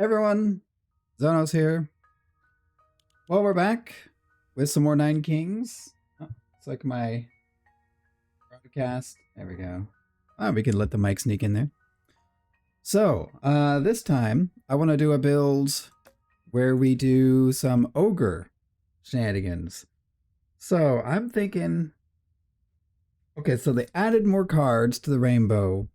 Everyone, Zhonos here. Well, we're back with some more Nine Kings. Oh, it's like my broadcast. There we go. Oh, we can let the mic sneak in there. So, this time I want to do a build where we do some ogre shenanigans. So I'm thinking, okay, so they added more cards to the rainbow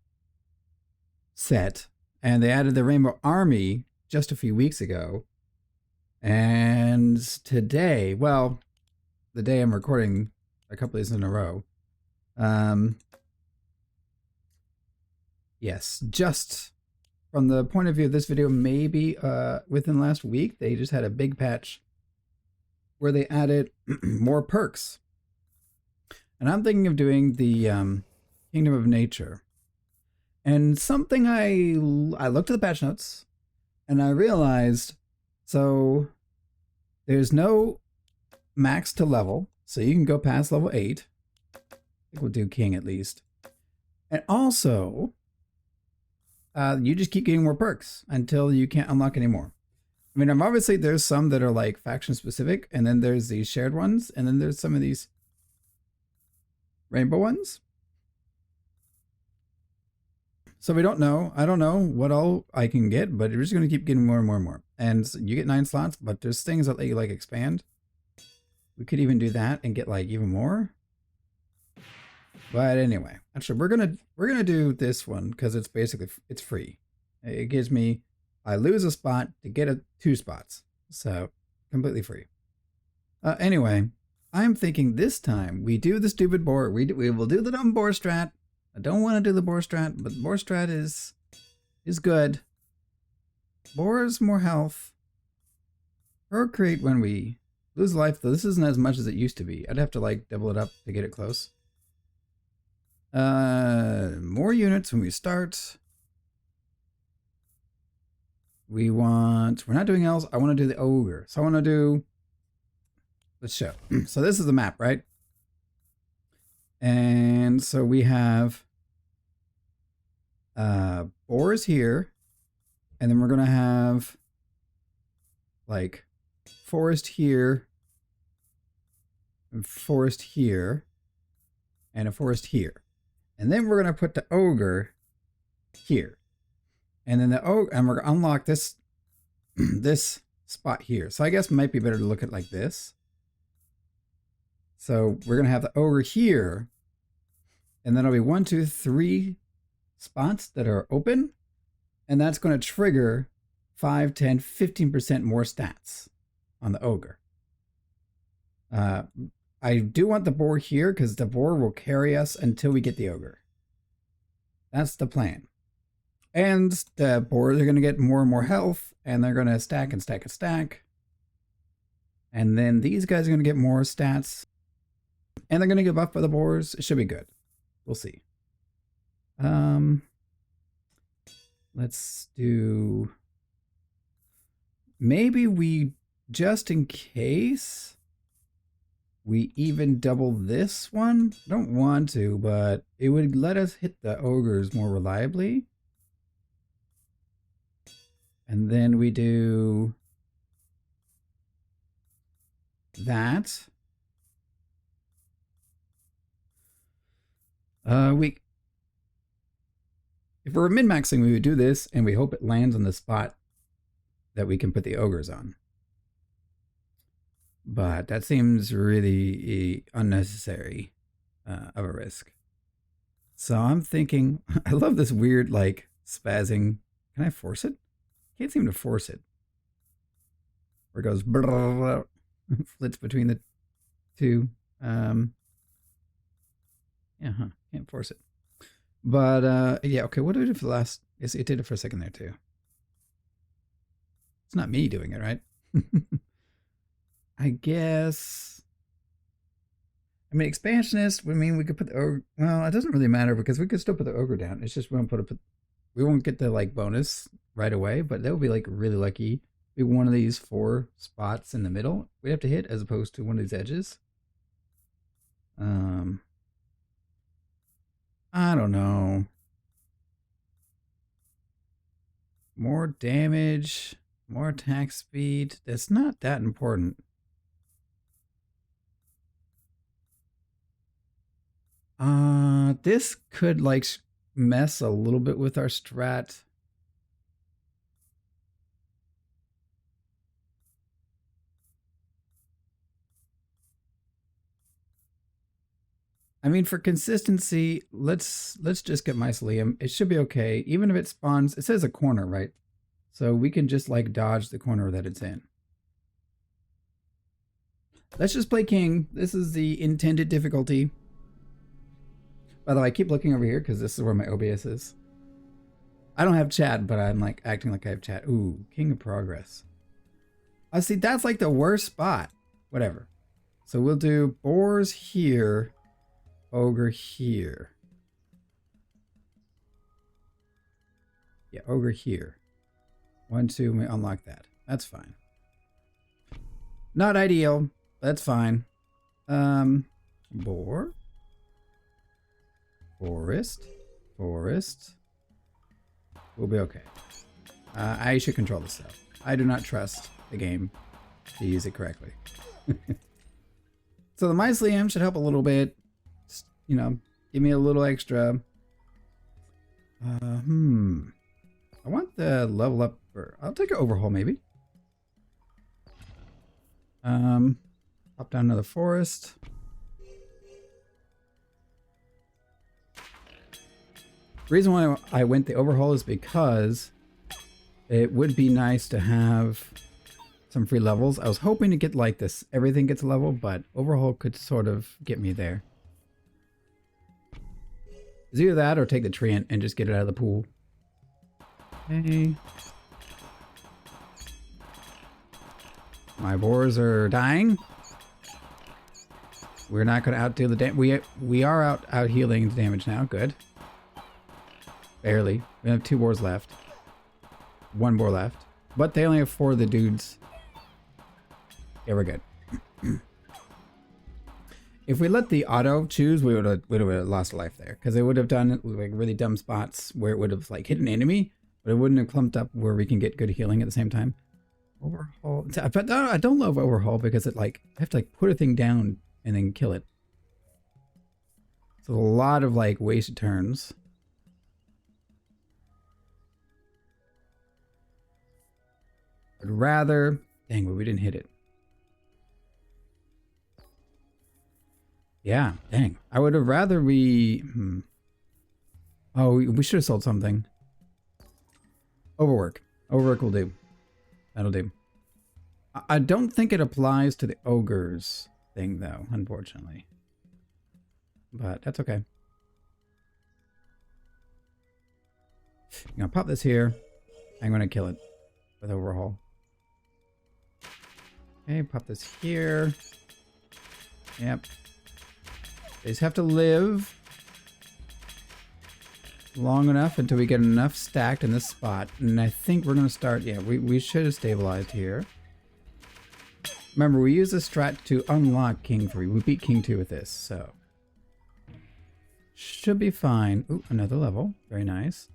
set, and they added the rainbow army just a few weeks ago. And today, well, the day I'm recording a couple days in a row, yes, just from the point of view of this video, maybe within last week, they just had a big patch where they added more perks. And I'm thinking of doing the Kingdom of Nature. And something I looked at the patch notes and I realized, so there's no max to level, so you can go past level 8. I think we'll do king at least. And also, you just keep getting more perks until you can't unlock any more. I mean, obviously there's some that are like faction specific, and then there's these shared ones, and then there's some of these rainbow ones. So we don't know. I don't know what all I can get, but we're just going to keep getting more and more and more. And you get 9 slots, but there's things that let you like expand. We could even do that and get like even more. But anyway, actually we're gonna do this one because it's basically it's free. It gives me, I lose a spot to get 2 spots, so completely free. Anyway, I'm thinking this time we do the stupid boar. We will do the dumb boar strat. I don't want to do the boar strat, but the boar strat is good. Boars more health. Procreate when we lose life, though this isn't as much as it used to be. I'd have to like double it up to get it close. More units when we start. We're not doing elves. I want to do the ogre. So I want to do, let's show. So this is the map, right? And so we have boars here, and then we're gonna have like forest here, and forest here, and a forest here. And then we're gonna put the ogre here. And then the ogre, and we're gonna unlock this this spot here. So I guess it might be better to look at it like this. So we're gonna have the ogre here, and then it'll be 1, 2, 3 spots that are open, and that's going to trigger 5, 10, 15% more stats on the ogre. I do want the boar here because the boar will carry us until we get the ogre. That's the plan. And the boars are going to get more and more health, and they're going to stack and stack and stack. And then these guys are going to get more stats, and they're going to get buffed by the boars. It should be good. We'll see. Let's do, maybe we, just in case, we even double this one. I don't want to, but it would let us hit the ogres more reliably. And then we do that. If we're min-maxing, we would do this, and we hope it lands on the spot that we can put the ogres on. But that seems really unnecessary of a risk. So I'm thinking, I love this weird, like, spazzing. Can I force it? Can't seem to force it. Where it goes, blah, blah, blah, flits between the two. Yeah, can't force it. But, yeah, okay, what did it do for the last? Yes, it did it for a second there, too. It's not me doing it, right? I guess. I mean, expansionist, I mean, we could put the ogre. Well, it doesn't really matter because we could still put the ogre down. It's just we won't get the, like, bonus right away, but that would be, like, really lucky. Be one of these 4 spots in the middle we have to hit as opposed to one of these edges. I don't know. more damage, more attack speed. That's not that important. This could like mess a little bit with our strat. I mean, for consistency, let's just get Mycelium. It should be okay, even if it spawns. It says a corner, right? So we can just like dodge the corner that it's in. Let's just play King. This is the intended difficulty. By the way, I keep looking over here because this is where my OBS is. I don't have chat, but I'm like acting like I have chat. Ooh, King of Progress. I see, that's like the worst spot. Whatever. So we'll do boars here. Ogre here. Yeah, ogre here. 1, 2, we unlock that. That's fine. Not ideal. That's fine. Boar. Forest. Forest. We'll be okay. I should control this though. I do not trust the game to use it correctly. So the Mycelium should help a little bit. Just, you know, give me a little extra. I want the level up. I'll take an overhaul maybe. Pop down to the forest. The reason why I went the overhaul is because it would be nice to have some free levels. I was hoping to get like this, everything gets a level, but overhaul could sort of get me there. It's either that or take the treant and just get it out of the pool. Okay. My boars are dying. We're not going to outdo the damage. We are out healing the damage now. Good. Barely. We have 2 boars left. 1 boar left. But they only have 4 of the dudes. Yeah, we're good. If we let the auto choose, we would have lost a life there. Because it would have done like really dumb spots where it would have like hit an enemy, but it wouldn't have clumped up where we can get good healing at the same time. Overhaul. But I don't love overhaul because it like, I have to like put a thing down and then kill it. So a lot of like wasted turns. I'd rather... Dang, but we didn't hit it. Yeah, dang. I would have rather we... Oh, we should have sold something. Overwork. Overwork will do. That'll do. I don't think it applies to the ogres thing, though, unfortunately. But that's okay. I'm going to pop this here. I'm going to kill it with overhaul. Okay, pop this here. Yep. They just have to live long enough until we get enough stacked in this spot. And I think we're going to start... Yeah, we should have stabilized here. Remember, we use this strat to unlock King 3. We beat King 2 with this, so... Should be fine. Ooh, another level. Very nice.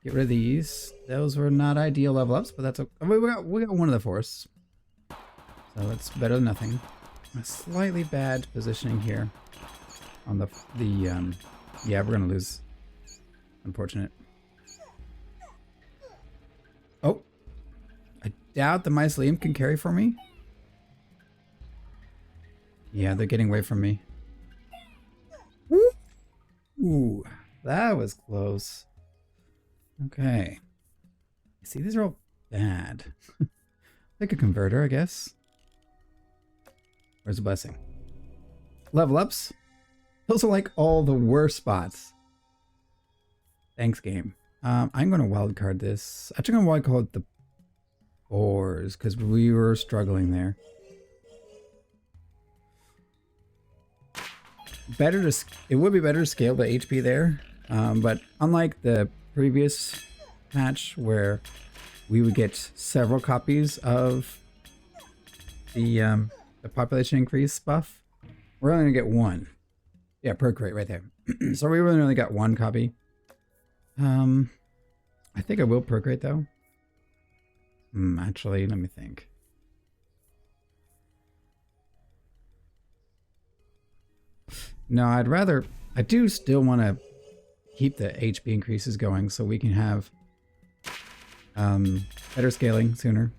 Get rid of these. Those were not ideal level ups, but that's okay. We got one of the forests. So that's better than nothing. A slightly bad positioning here on the yeah, we're gonna lose. Unfortunate. Oh, I doubt the Mycelium can carry for me. Yeah, they're getting away from me. Woo! Ooh, that was close. Okay. See, these are all bad. Like a converter, I guess. Where's the blessing? Level ups. Those are like all the worst spots. Thanks, game. I'm going to wildcard this. Actually, I'm going to wildcard the BOARS because we were struggling there. It would be better to scale the HP there, but unlike the previous patch where we would get several copies of the population increase buff, we're only gonna get 1. Yeah, procreate right there. So we really only got 1 copy. I think I will procreate though. Actually, let me think. No, I do still want to keep the HP increases going so we can have better scaling sooner.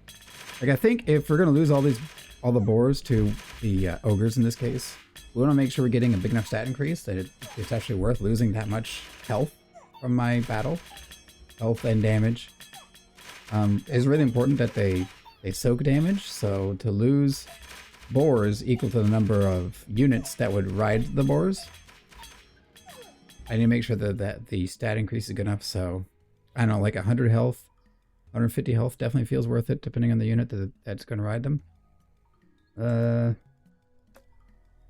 Like, I think if we're going to lose all the boars to the ogres in this case, we want to make sure we're getting a big enough stat increase that it's actually worth losing that much health from my battle. Health and damage. It's really important that they soak damage, so to lose boars equal to the number of units that would ride the boars, I need to make sure that the stat increase is good enough, so I don't know, like 100 health, 150 health definitely feels worth it depending on the unit that's going to ride them.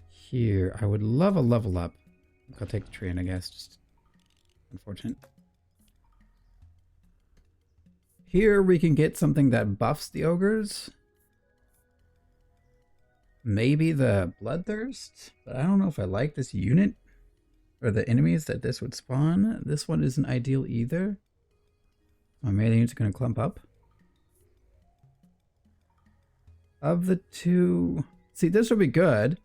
Here, I would love a level up. I'll take the tree in, I guess, just unfortunate. Here we can get something that buffs the ogres. Maybe the Bloodthirst, but I don't know if I like this unit or the enemies that this would spawn. This one isn't ideal either. My melee unit's going to clump up. Of the two, see, this would be good,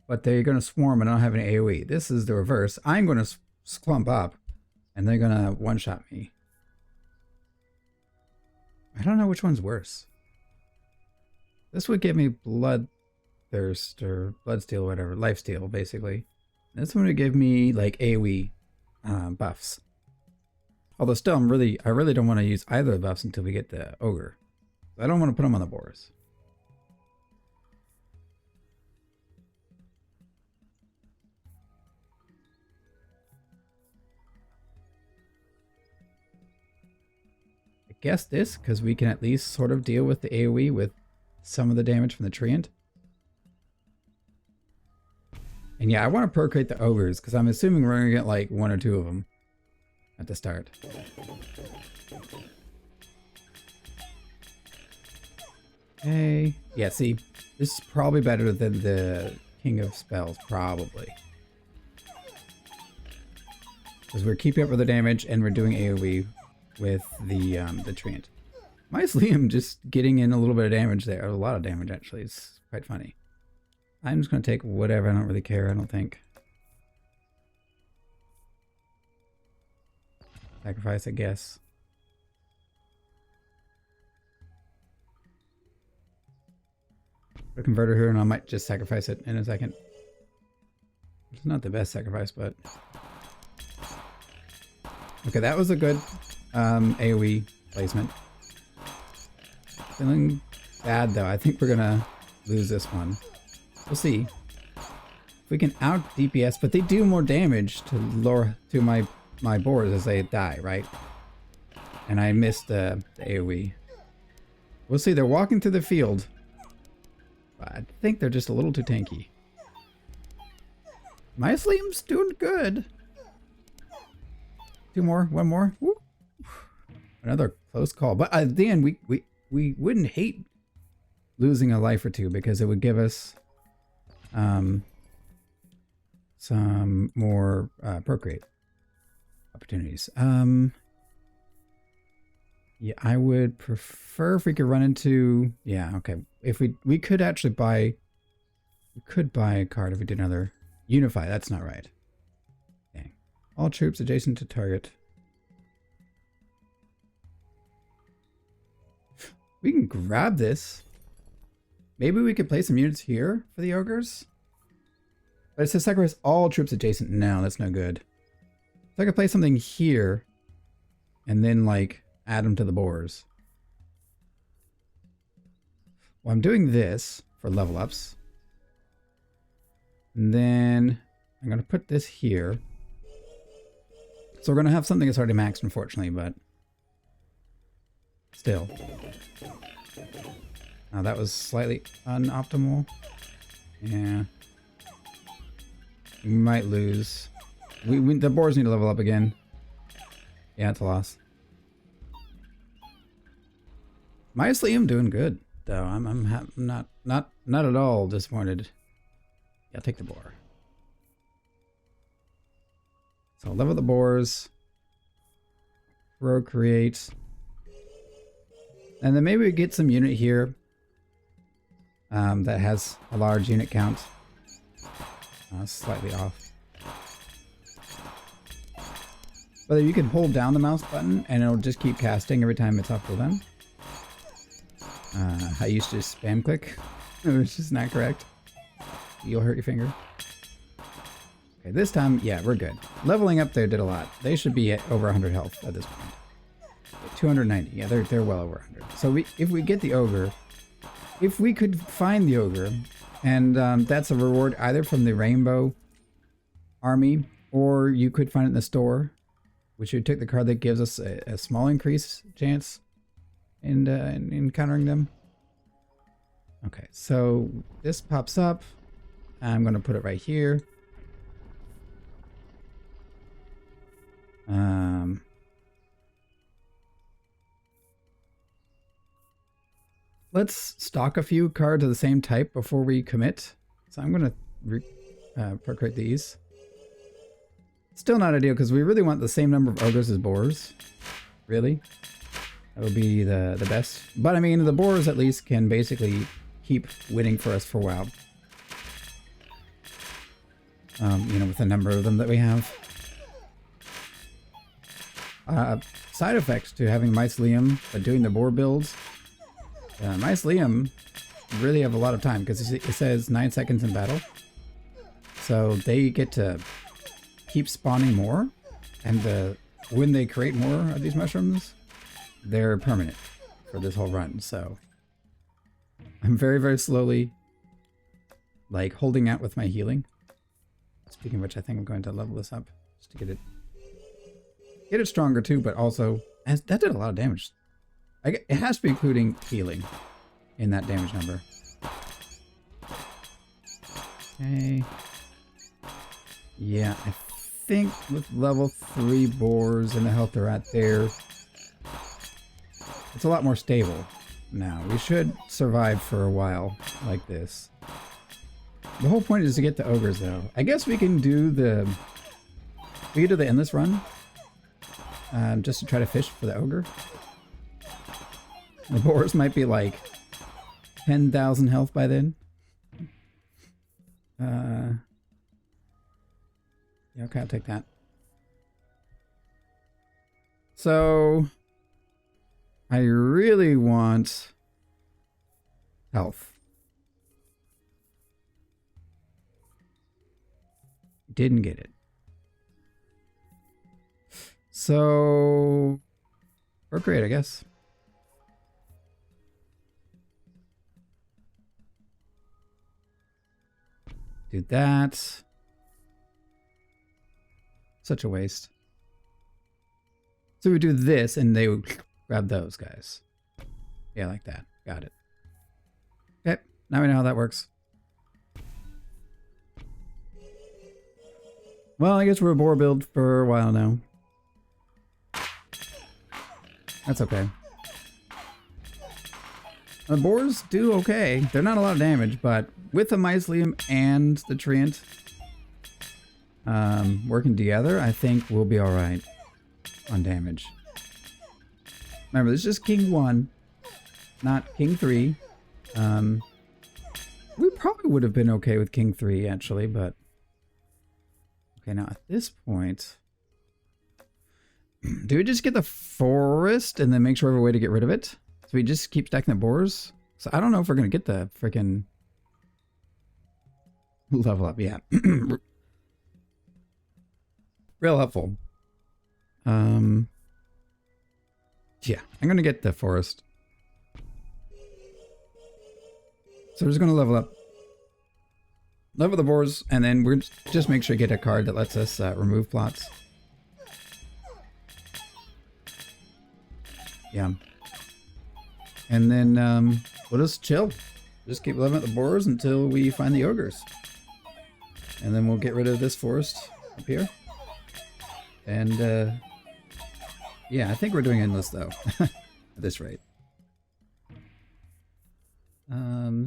but they're going to swarm and I don't have any AoE. This is the reverse. I'm going to clump up and they're going to one-shot me. I don't know which one's worse. This would give me Bloodthirst or Bloodsteal or whatever, Lifesteal basically. This one would give me like AoE buffs. Although still, I really don't want to use either of the buffs until we get the ogre. I don't want to put them on the boars. I guess this, because we can at least sort of deal with the AoE with some of the damage from the treant. And yeah, I want to procreate the ogres, because I'm assuming we're going to get like 1 or 2 of them at the start. Okay. Yeah, see, this is probably better than the King of Spells, probably. Because we're keeping up with the damage and we're doing AoE with the treant. Liam just getting in a little bit of damage there. A lot of damage, actually. It's quite funny. I'm just going to take whatever. I don't really care, I don't think. Sacrifice, I guess. Put a converter here and I might just sacrifice it in a second. It's not the best sacrifice, but... Okay, that was a good AoE placement. Feeling bad though. I think we're gonna lose this one. We'll see. If we can out DPS, but they do more damage to my boars as they die, right? And I missed the AoE. We'll see. They're walking through the field. But I think they're just a little too tanky. My Liam's doing good. 2 more, 1 more. Woo. Another close call. But at the end, we wouldn't hate losing a life or 2 because it would give us some more procreate opportunities. Yeah, I would prefer if we could run into... Yeah, okay. If we could actually buy... We could buy a card if we did another... Unify, that's not right. Dang. All troops adjacent to target. We can grab this. Maybe we could play some units here for the ogres. But it says sacrifice all troops adjacent. No, that's no good. So I could play something here. And then like add them to the boars. Well, I'm doing this for level ups. And then I'm going to put this here. So we're going to have something that's already maxed, unfortunately, but still. Now that was slightly unoptimal. Yeah. We might lose. The boars need to level up again. Yeah, it's a loss. Mostly I'm doing good, though. I'm not at all disappointed. Yeah, I'll take the boar. So level the boars. Procreate. And then maybe we get some unit here that has a large unit count. Slightly off. But you can hold down the mouse button and it'll just keep casting every time it's off cooldown. I used to just spam click, which is not correct. You'll hurt your finger. Okay, this time, yeah, we're good. Leveling up there did a lot. They should be at over 100 health at this point. 290, yeah, they're well over 100. So if we get the ogre, if we could find the ogre, and that's a reward either from the rainbow army, or you could find it in the store, which would take the card that gives us a small increase chance in encountering them. Okay, so this pops up. I'm going to put it right here. Let's stock a few cards of the same type before we commit. So I'm going to procreate these. Still not ideal because we really want the same number of ogres as boars. Really. That would be the best. But I mean, the boars at least can basically keep winning for us for a while. You know, with the number of them that we have. Side effects to having Mycelium, but doing the boar builds. Mycelium really have a lot of time because it says 9 seconds in battle. So they get to keep spawning more, and when they create more of these mushrooms, they're permanent for this whole run. So I'm very, very slowly like holding out with my healing. Speaking of which, I think I'm going to level this up just to get it stronger too, but also that did a lot of damage. It has to be including healing in that damage number. Okay. Yeah, I think with level 3 boars and the health they're at there, it's a lot more stable now. We should survive for a while like this. The whole point is to get the ogres though. I guess we can do the endless run just to try to fish for the ogre. The boars might be like 10,000 health by then. Yeah, okay, I'll take that. So I really want health. Didn't get it. So procreate, I guess. Do that. Such a waste. So we do this and they would grab those guys. Yeah, like that. Got it. Okay, now we know how that works. Well, I guess we're a boar build for a while now. That's okay. The boars do okay. They're not a lot of damage, but with the Mycelium and the Treant working together, I think we'll be alright on damage. Remember, this is just King 1, not King 3. We probably would have been okay with King 3, actually, but... Okay, now at this point... Do we just get the forest and then make sure we have a way to get rid of it? So we just keep stacking the boars? So I don't know if we're going to get the freaking level up. Yeah. Real helpful. Yeah, I'm going to get the forest. So we're just going to level up. Level the boars, and then we're just make sure to get a card that lets us remove plots. Yeah. And then we'll just chill. Just keep leveling up the boars until we find the ogres. And then we'll get rid of this forest up here. And yeah, I think we're doing endless though. At this rate.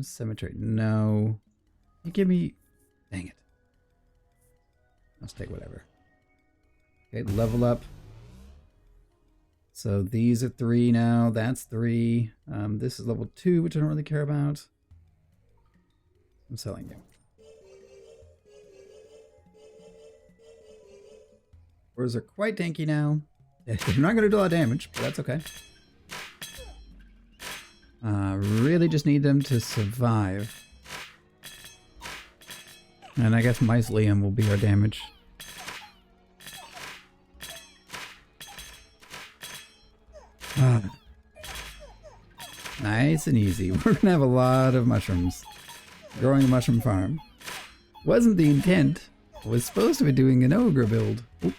Cemetery. No. You give me... Dang it. Let's take whatever. Okay, level up. So these are 3 now. That's 3. This is level 2, which I don't really care about. I'm selling you. Boars are quite tanky now. They're not going to do a lot of damage, but that's okay. Really just need them to survive. And I guess Mycelium will be our damage. Nice and easy. We're gonna have a lot of mushrooms. Growing a mushroom farm. Wasn't the intent. Was supposed to be doing an ogre build. Oop.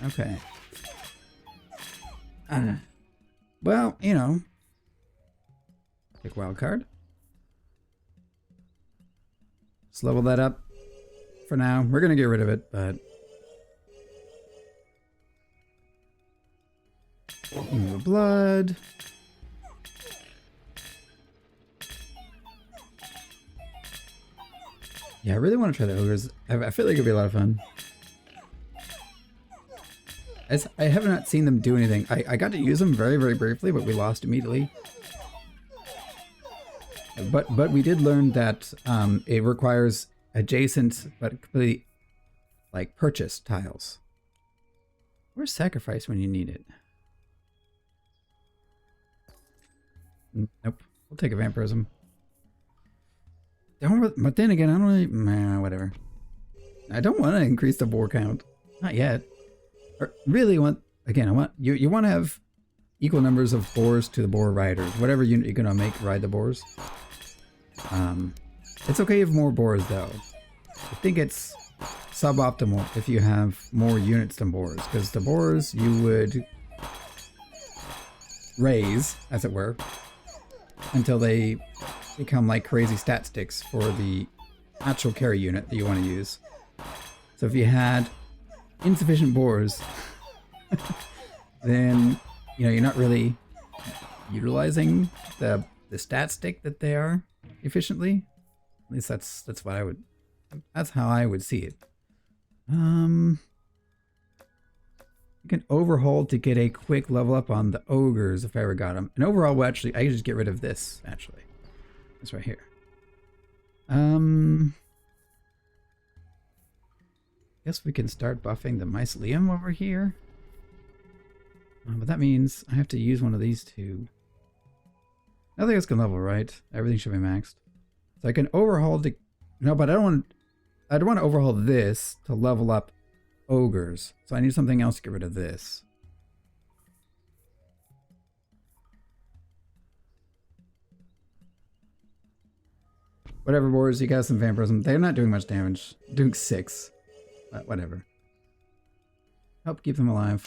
Okay. Well, you know. Pick wild card. Let's level that up for now. We're gonna get rid of it, but blood. Yeah, I really want to try the ogres. I feel like it'd be a lot of fun. I have not seen them do anything. I got to use them very, very briefly, but we lost immediately. But we did learn that it requires adjacent but completely like purchase tiles. Where's sacrifice when you need it? Nope. We'll take a vampirism. But then again, I don't really... Nah, whatever. I don't want to increase the boar count. Not yet. Or really want... Again, I want... You want to have equal numbers of boars to the boar riders. Whatever unit you're going to make ride the boars. It's okay if more boars, though. I think it's suboptimal if you have more units than boars. Because the boars you would raise, as it were, until they become like crazy stat sticks for the actual carry unit that you want to use. So if you had insufficient boars, then you know you're not really utilizing the stat stick that they are efficiently. At least that's what I would. That's how I would see it. You can overhaul to get a quick level up on the ogres if I ever got them. And overall, well, actually, I could just get rid of this, actually. This right here. Guess we can start buffing the Mycelium over here. But that means I have to use one of these two. I think it's gonna level, right? Everything should be maxed. So I can overhaul the... No, but I don't want... I'd want to overhaul this to level up ogres. So I need something else to get rid of this. Whatever, boars, you got some vampirism. They're not doing much damage. Doing 6. But whatever. Help keep them alive.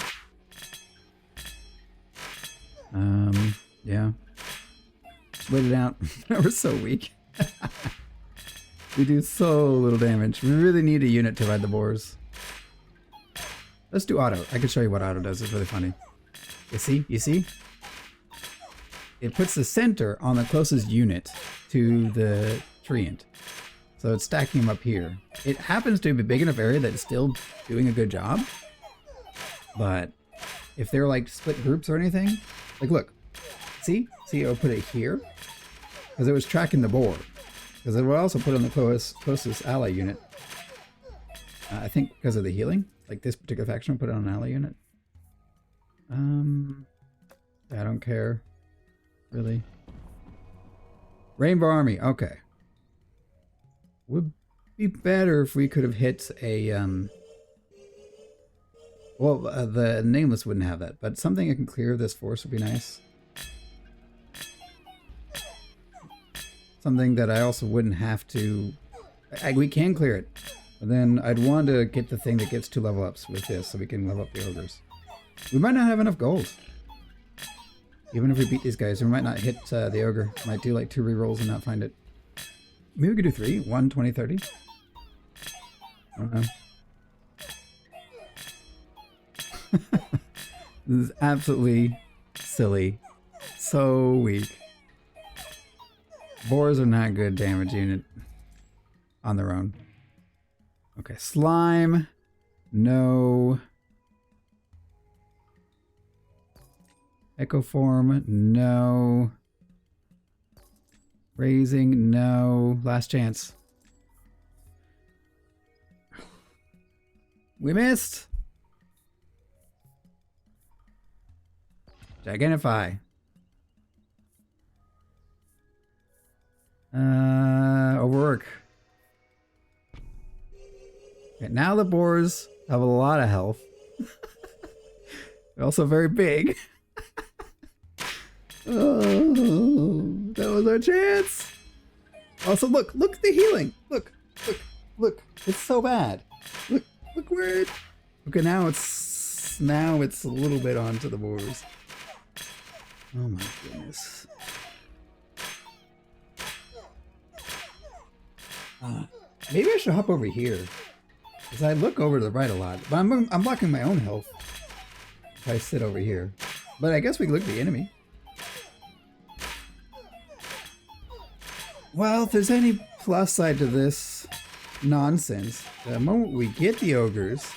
Yeah. Wait it out. We're so weak. We do so little damage. We really need a unit to ride the boars. Let's do auto. I can show you what auto does. It's really funny. You see? You see? It puts the center on the closest unit to the treant. So it's stacking them up here. It happens to be a big enough area that it's still doing a good job. But if they're like split groups or anything, like look, see? See, I'll put it here because it was tracking the boar. Because it would also put on the closest ally unit. I think because of the healing. Like this particular faction will put it on an ally unit. I don't care. Really. Rainbow Army. Okay. Would be better if we could have hit a... Well, the Nameless wouldn't have that. But something that can clear this force would be nice. Something that I also wouldn't have to... we can clear it. But then I'd want to get the thing that gets 2 level ups with this so we can level up the ogres. We might not have enough gold. Even if we beat these guys, we might not hit the ogre. Might do like 2 rerolls and not find it. Maybe we could do 3. 1, 20, 30. I don't know. This is absolutely silly. So weak. Boars are not good damage unit on their own. Okay, slime. No. Echo form. No. Raising. No. Last chance. We missed. Gigantify. Overwork. Okay, now the boars have a lot of health. They're also very big. Oh, that was our chance. Also, look at the healing. Look. It's so bad. Look where it. Okay, now it's a little bit onto the boars. Oh my goodness. Maybe I should hop over here. Because I look over to the right a lot. But I'm blocking my own health. If I sit over here. But I guess we can look at the enemy. Well, if there's any plus side to this nonsense, the moment we get the ogres,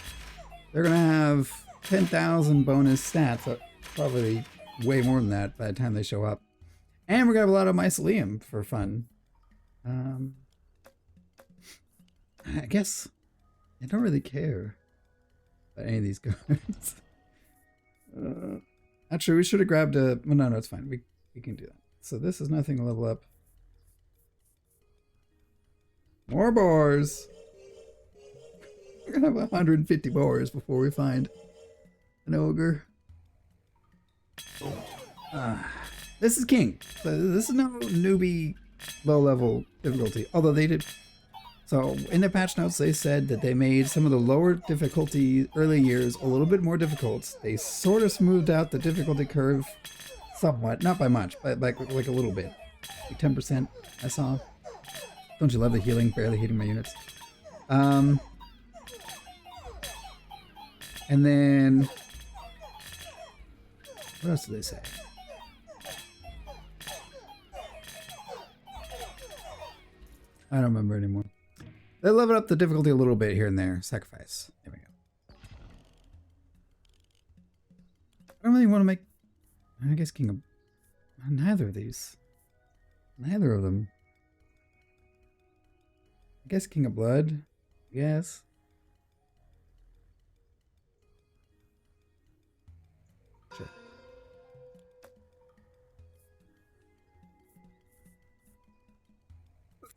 they're going to have 10,000 bonus stats. Probably way more than that by the time they show up. And we're going to have a lot of mycelium for fun. I guess I don't really care about any of these cards. Actually, we should have grabbed a... Well, no, it's fine. We can do that. So this is nothing to level up. More boars! We're gonna have 150 boars before we find an ogre. This is king. So this is no newbie low-level difficulty. Although they did... So in the patch notes they said that they made some of the lower difficulty early years a little bit more difficult. They sort of smoothed out the difficulty curve somewhat. Not by much, but like a little bit. Like 10% I saw. Don't you love the healing? Barely hitting my units. And then... What else did they say? I don't remember anymore. They leveled up the difficulty a little bit here and there. Sacrifice. There we go. I don't really want to make... I guess King of... Neither of these. Neither of them. I guess King of Blood. Yes. Sure.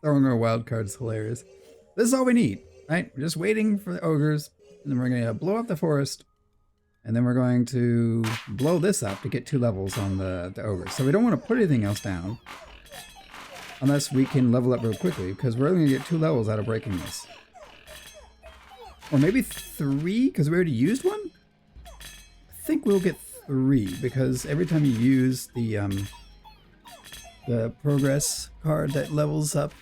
Throwing our wild cards is hilarious. This is all we need, right? We're just waiting for the ogres, and then we're going to blow up the forest, and then we're going to blow this up to get 2 levels on the ogres. So we don't want to put anything else down. Unless we can level up real quickly, because we're only going to get 2 levels out of breaking this. Or maybe 3, because we already used one? I think we'll get 3, because every time you use the progress card that levels up,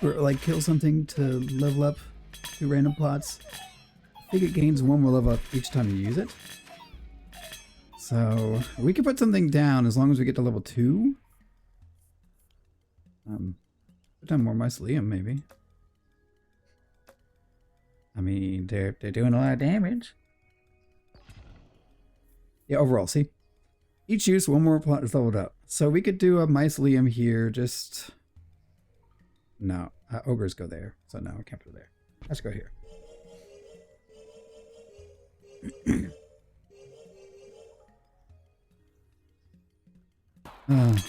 or like kill something to level up 2 random plots, I think it gains 1 more level up each time you use it. So we can put something down as long as we get to level 2. Put down more mycelium, maybe. I mean, they're doing a lot of damage. Yeah, overall, see? Each use 1 more plot is leveled up. So we could do a mycelium here, just... No, ogres go there. So no, I can't put it there. Let's go here.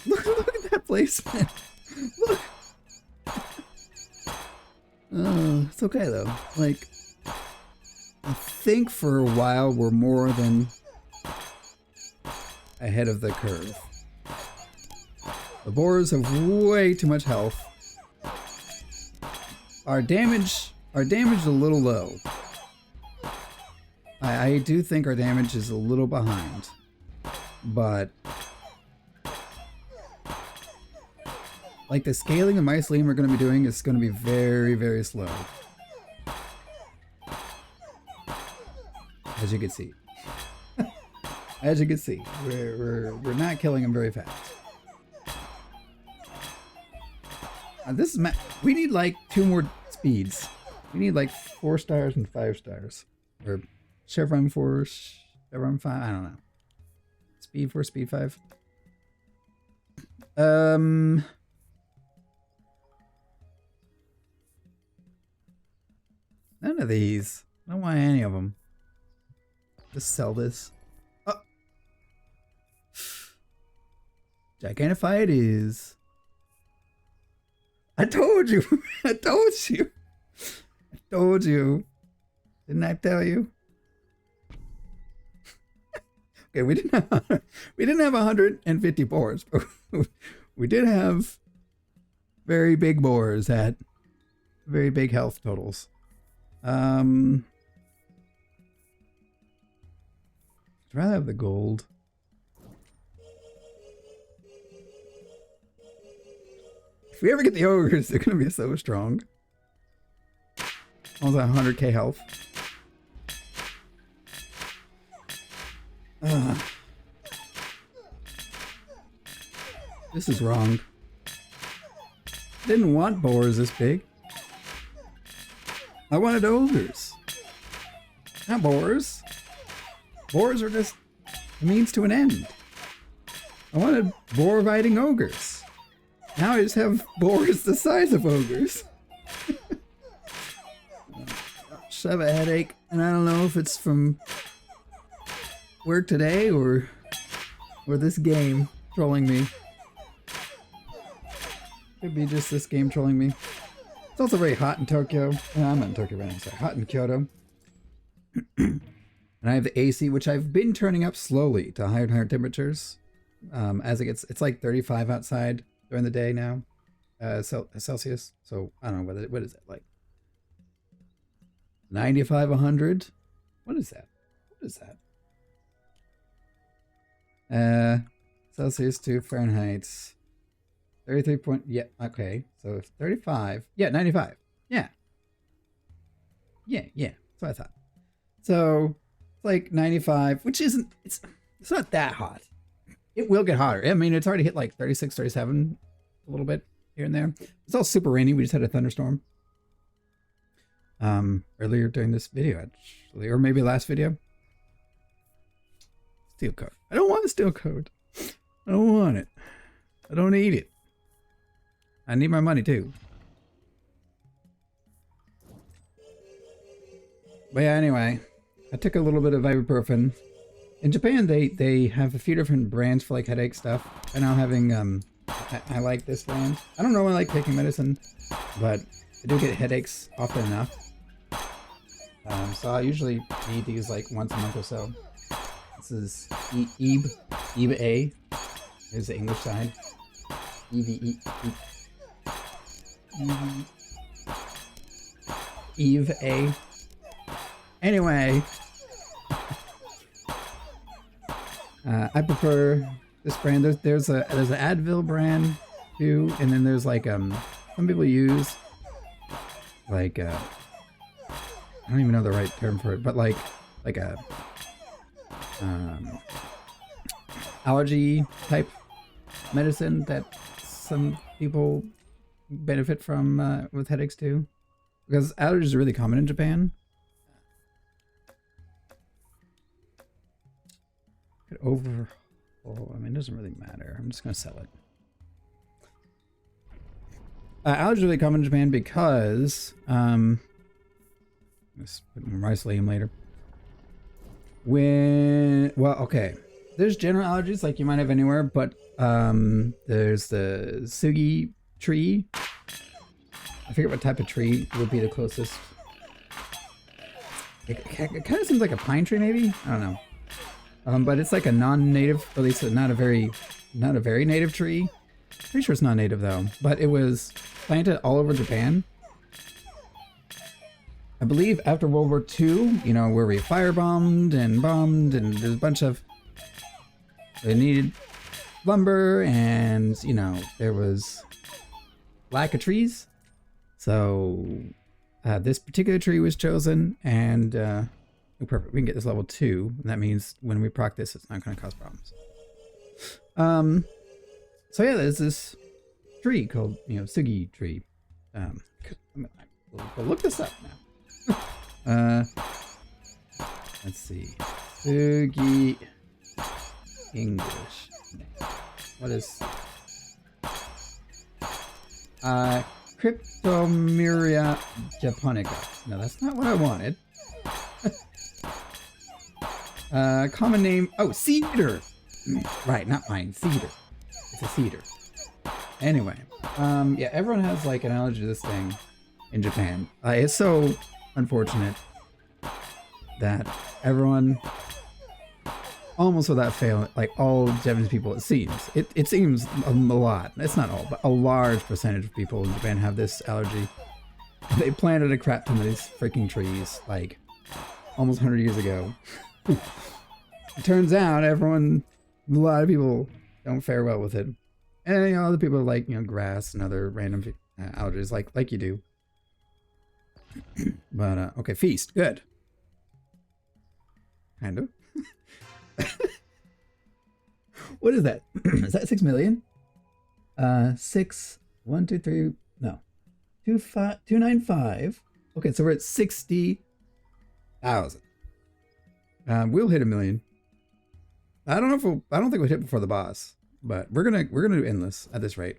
Look at that placement. Look. It's okay though. Like, I think for a while we're more than ahead of the curve. The boars have way too much health. Our damage is a little low. I do think our damage is a little behind, but like the scaling of mycelium we're going to be doing is going to be very, very slow. As you can see. As you can see, we're not killing them very fast. This is we need like 2 more speeds We need like 4 stars and 5 stars. Or chevron 4, chevron 5, I don't know. Speed 4, speed 5. None of these. I don't want any of them. Just sell this. Oh. Gigantify it is. I told you. I told you. I told you. Didn't I tell you? Okay, we didn't have 150 boars, but we did have very big boars at very big health totals. I'd rather have the gold. If we ever get the ogres, they're gonna be so strong. Almost 100k health. This is wrong. Didn't want boars this big. I wanted ogres. Not boars. Boars are just a means to an end. I wanted boar-fighting ogres. Now I just have boars the size of ogres. I have a headache, and I don't know if it's from work today or this game trolling me. Could be just this game trolling me. It's also very hot in Tokyo. I'm not in Tokyo right now, sorry. Hot in Kyoto. And I have the AC, which I've been turning up slowly to higher and higher temperatures. As it gets, it's like 35 outside during the day now, Celsius. So I don't know what is it like. 95, 100. What is that? What is that? Celsius to Fahrenheit. 33 point, yeah, okay. So 35, yeah, 95. Yeah. Yeah, that's what I thought. So it's like 95, which isn't, it's not that hot. It will get hotter. I mean, it's already hit like 36, 37 a little bit here and there. It's all super rainy. We just had a thunderstorm. Earlier during this video, actually, or maybe last video. Steel code. I don't want a steel code. I don't want it. I don't need it. I need my money too. But yeah, anyway, I took a little bit of ibuprofen. In Japan, they have a few different brands for like headache stuff. I'm now having I like this brand. I don't normally like taking medicine, but I do get headaches often enough. So I usually need these like once a month or so. This is Eve A. Here's the English side. Eve A. Anyway, I prefer this brand. There's an Advil brand too, and then there's like some people use like I don't even know the right term for it, but like a allergy type medicine that some people benefit from with headaches too, because allergies are really common in Japan. Could overhaul. I mean, it doesn't really matter. I'm just gonna sell it. Allergies are really common in Japan because let's put more isolatum later. Okay, there's general allergies like you might have anywhere, but there's the sugi tree. I forget what type of tree would be the closest. It kind of seems like a pine tree, maybe. I don't know. But it's like a non-native, at least not a very native tree. Pretty sure it's not native though. But it was planted all over Japan. I believe after World War II, you know, where we firebombed and bombed, and there's a bunch of, they needed lumber, and you know, there was lack of trees. So this particular tree was chosen, and perfect. We can get this level 2, and that means when we proc this, it's not going to cause problems. So yeah, there's this tree called, you know, sugi tree. We'll look this up now. Let's see. Sugi English. What is Cryptomeria japonica? No, that's not what I wanted. Common name. Oh, cedar. Right, not mine. Cedar. It's a cedar. Anyway, yeah, everyone has like an allergy to this thing in Japan. It's so unfortunate that everyone, almost without fail, like all Japanese people, it seems a lot. It's not all, but a large percentage of people in Japan have this allergy. They planted a crap ton of these freaking trees like almost 100 years ago. It turns out a lot of people don't fare well with it. And you know, other people like, you know, grass and other random allergies like you do. But okay, feast, good. Kind of. What is that? Is that 6 million? 6 1 2 3 no 295. Okay, so we're at 60,000. We'll hit 1 million. I don't think we'll hit before the boss, but we're gonna do endless at this rate.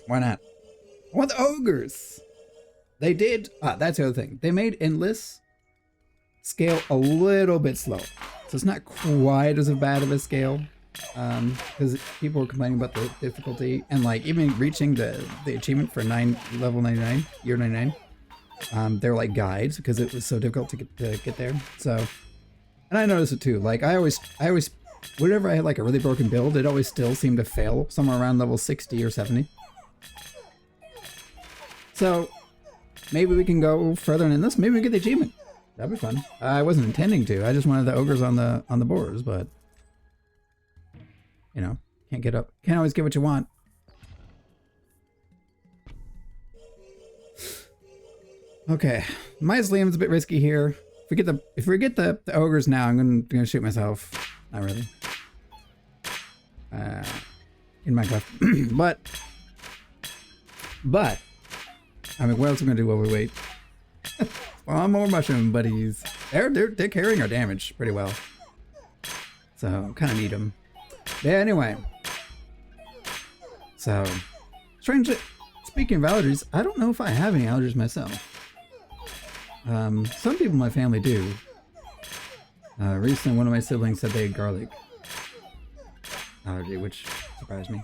Why not? I want the ogres. They did. That's the other thing. They made endless scale a little bit slow, so it's not quite as bad of a scale. Because people were complaining about the difficulty and like even reaching the achievement for level 99, year 99. They were like guides because it was so difficult to get there. So, and I noticed it too. Like I always, whenever I had like a really broken build, it always still seemed to fail somewhere around level 60 or 70. So maybe we can go further in this. Maybe we get the achievement. That'd be fun. I wasn't intending to. I just wanted the ogres on the boards, but you know, can't always get what you want. Okay, Mausoleum's a bit risky here. If we get the ogres now, I'm gonna shoot myself. Not really. In Minecraft, but I mean, what else are we gonna do while we wait? Well, more mushroom buddies. They're carrying our damage pretty well, so kind of need them. Yeah, anyway. So, strangely, speaking of allergies, I don't know if I have any allergies myself. Some people in my family do. Recently, one of my siblings said they had garlic allergy, which surprised me.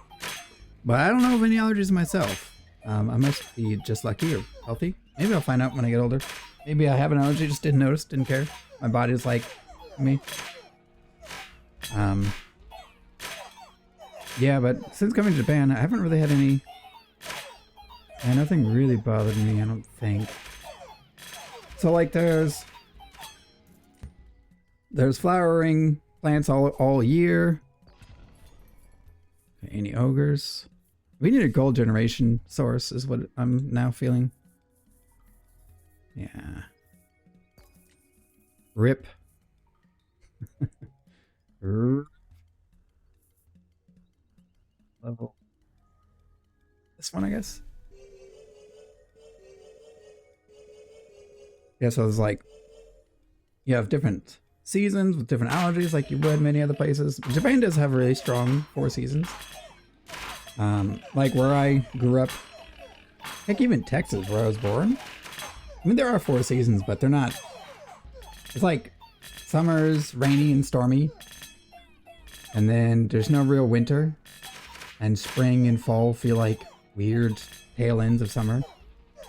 But I don't know of any allergies myself. I must be just lucky or healthy. Maybe I'll find out when I get older. Maybe I have an allergy, just didn't notice, didn't care. My body's like me. Yeah, but since coming to Japan, I haven't really had any. And nothing really bothered me, I don't think. So like there's flowering plants all year. Okay, any ogres? We need a gold generation source is what I'm now feeling. Yeah. Rip. Level. This one, I guess. Yeah, so it's like you have different seasons with different allergies like you would many other places. Japan does have really strong 4 seasons. Like where I grew up, heck, even Texas where I was born. I mean, there are 4 seasons, but they're not. It's like summer's rainy and stormy, and then there's no real winter, and spring and fall feel like weird tail ends of summer.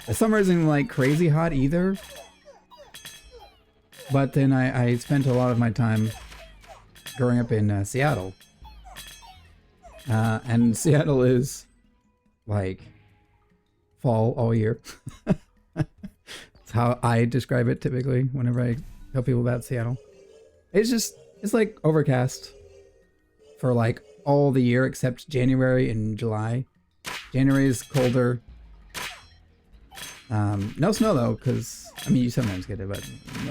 The summer isn't like crazy hot either, but then I spent a lot of my time growing up in Seattle, and Seattle is like fall all year. That's how I describe it typically whenever I tell people about Seattle. It's like overcast for like all the year except January and July. January is colder. No snow though, because I mean you sometimes get it, but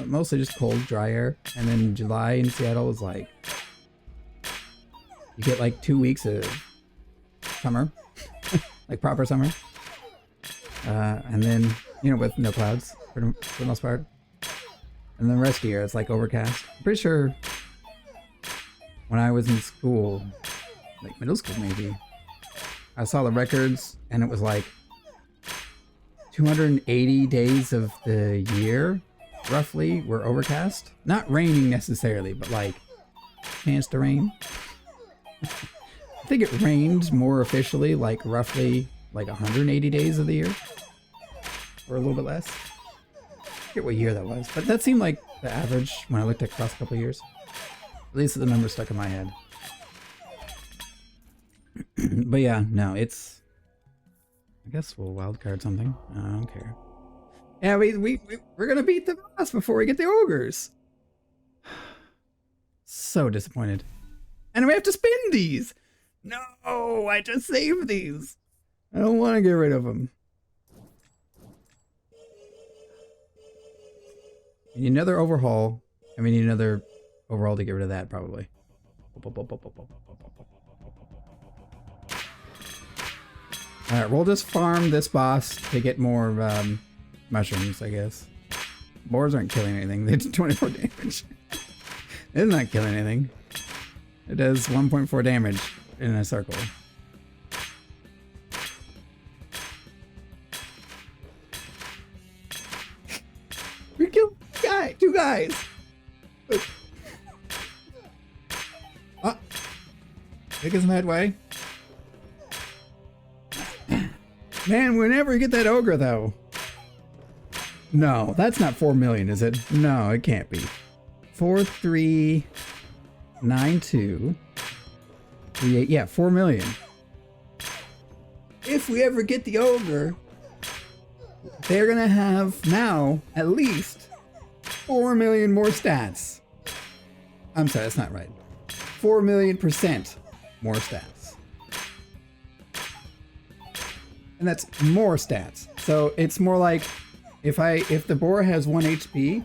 mostly just cold, dry air. And then July in Seattle is like you get like 2 weeks of summer, like proper summer, and then you know with no clouds. for the most part. And then the rest of the year, it's like overcast. I'm pretty sure when I was in school, like middle school maybe, I saw the records and it was like 280 days of the year, roughly, were overcast. Not raining necessarily, but like chance to rain. I think it rained more officially, like roughly like 180 days of the year. Or a little bit less. I forget what year that was, but that seemed like the average when I looked across a couple of years. At least the number stuck in my head. But yeah, no, it's... I guess we'll wildcard something. I don't care. Yeah, we're gonna beat the boss before we get the ogres. So disappointed. And we have to spin these! No, I just saved these! I don't want to get rid of them. We need another overhaul, and we need another overhaul to get rid of that, probably. Alright, we'll just farm this boss to get more mushrooms, I guess. Boars aren't killing anything. They do 24 damage. It's not killing anything. It does 1.4 damage in a circle. We killed two guys. Making some headway. Man, we'll never get that ogre though. No, that's not 4 million, is it? No, it can't be. 4392 38, yeah, 4 million. If we ever get the ogre, they're gonna have now at least 4 million more stats. I'm sorry, that's not right. 4 million% more stats. And that's more stats. So it's more like if the boar has 1 HP,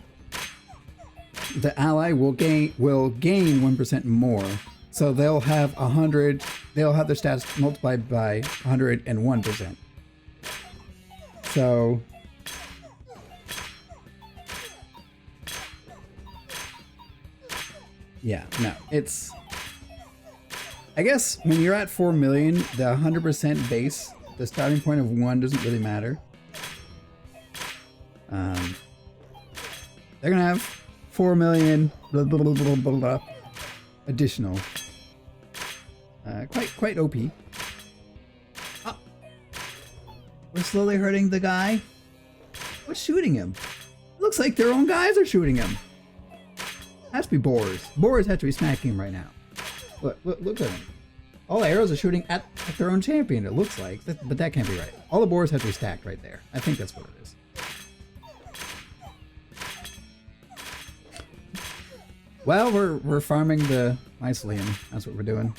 the ally will gain 1% more. So they'll have 100, they'll have their stats multiplied by 101%. So yeah, no, it's, I guess when you're at 4 million, the 100% base, the starting point of 1 doesn't really matter. They're gonna have 4 million blah, blah, blah, blah, blah, blah, additional. Quite OP. Oh, we're slowly hurting the guy. What's shooting him? Looks like their own guys are shooting him. Has to be boars. Boars have to be smacking him right now. Look at him. All the arrows are shooting at their own champion, it looks like. But that can't be right. All the boars have to be stacked right there. I think that's what it is. Well, we're farming the mycelium. That's what we're doing.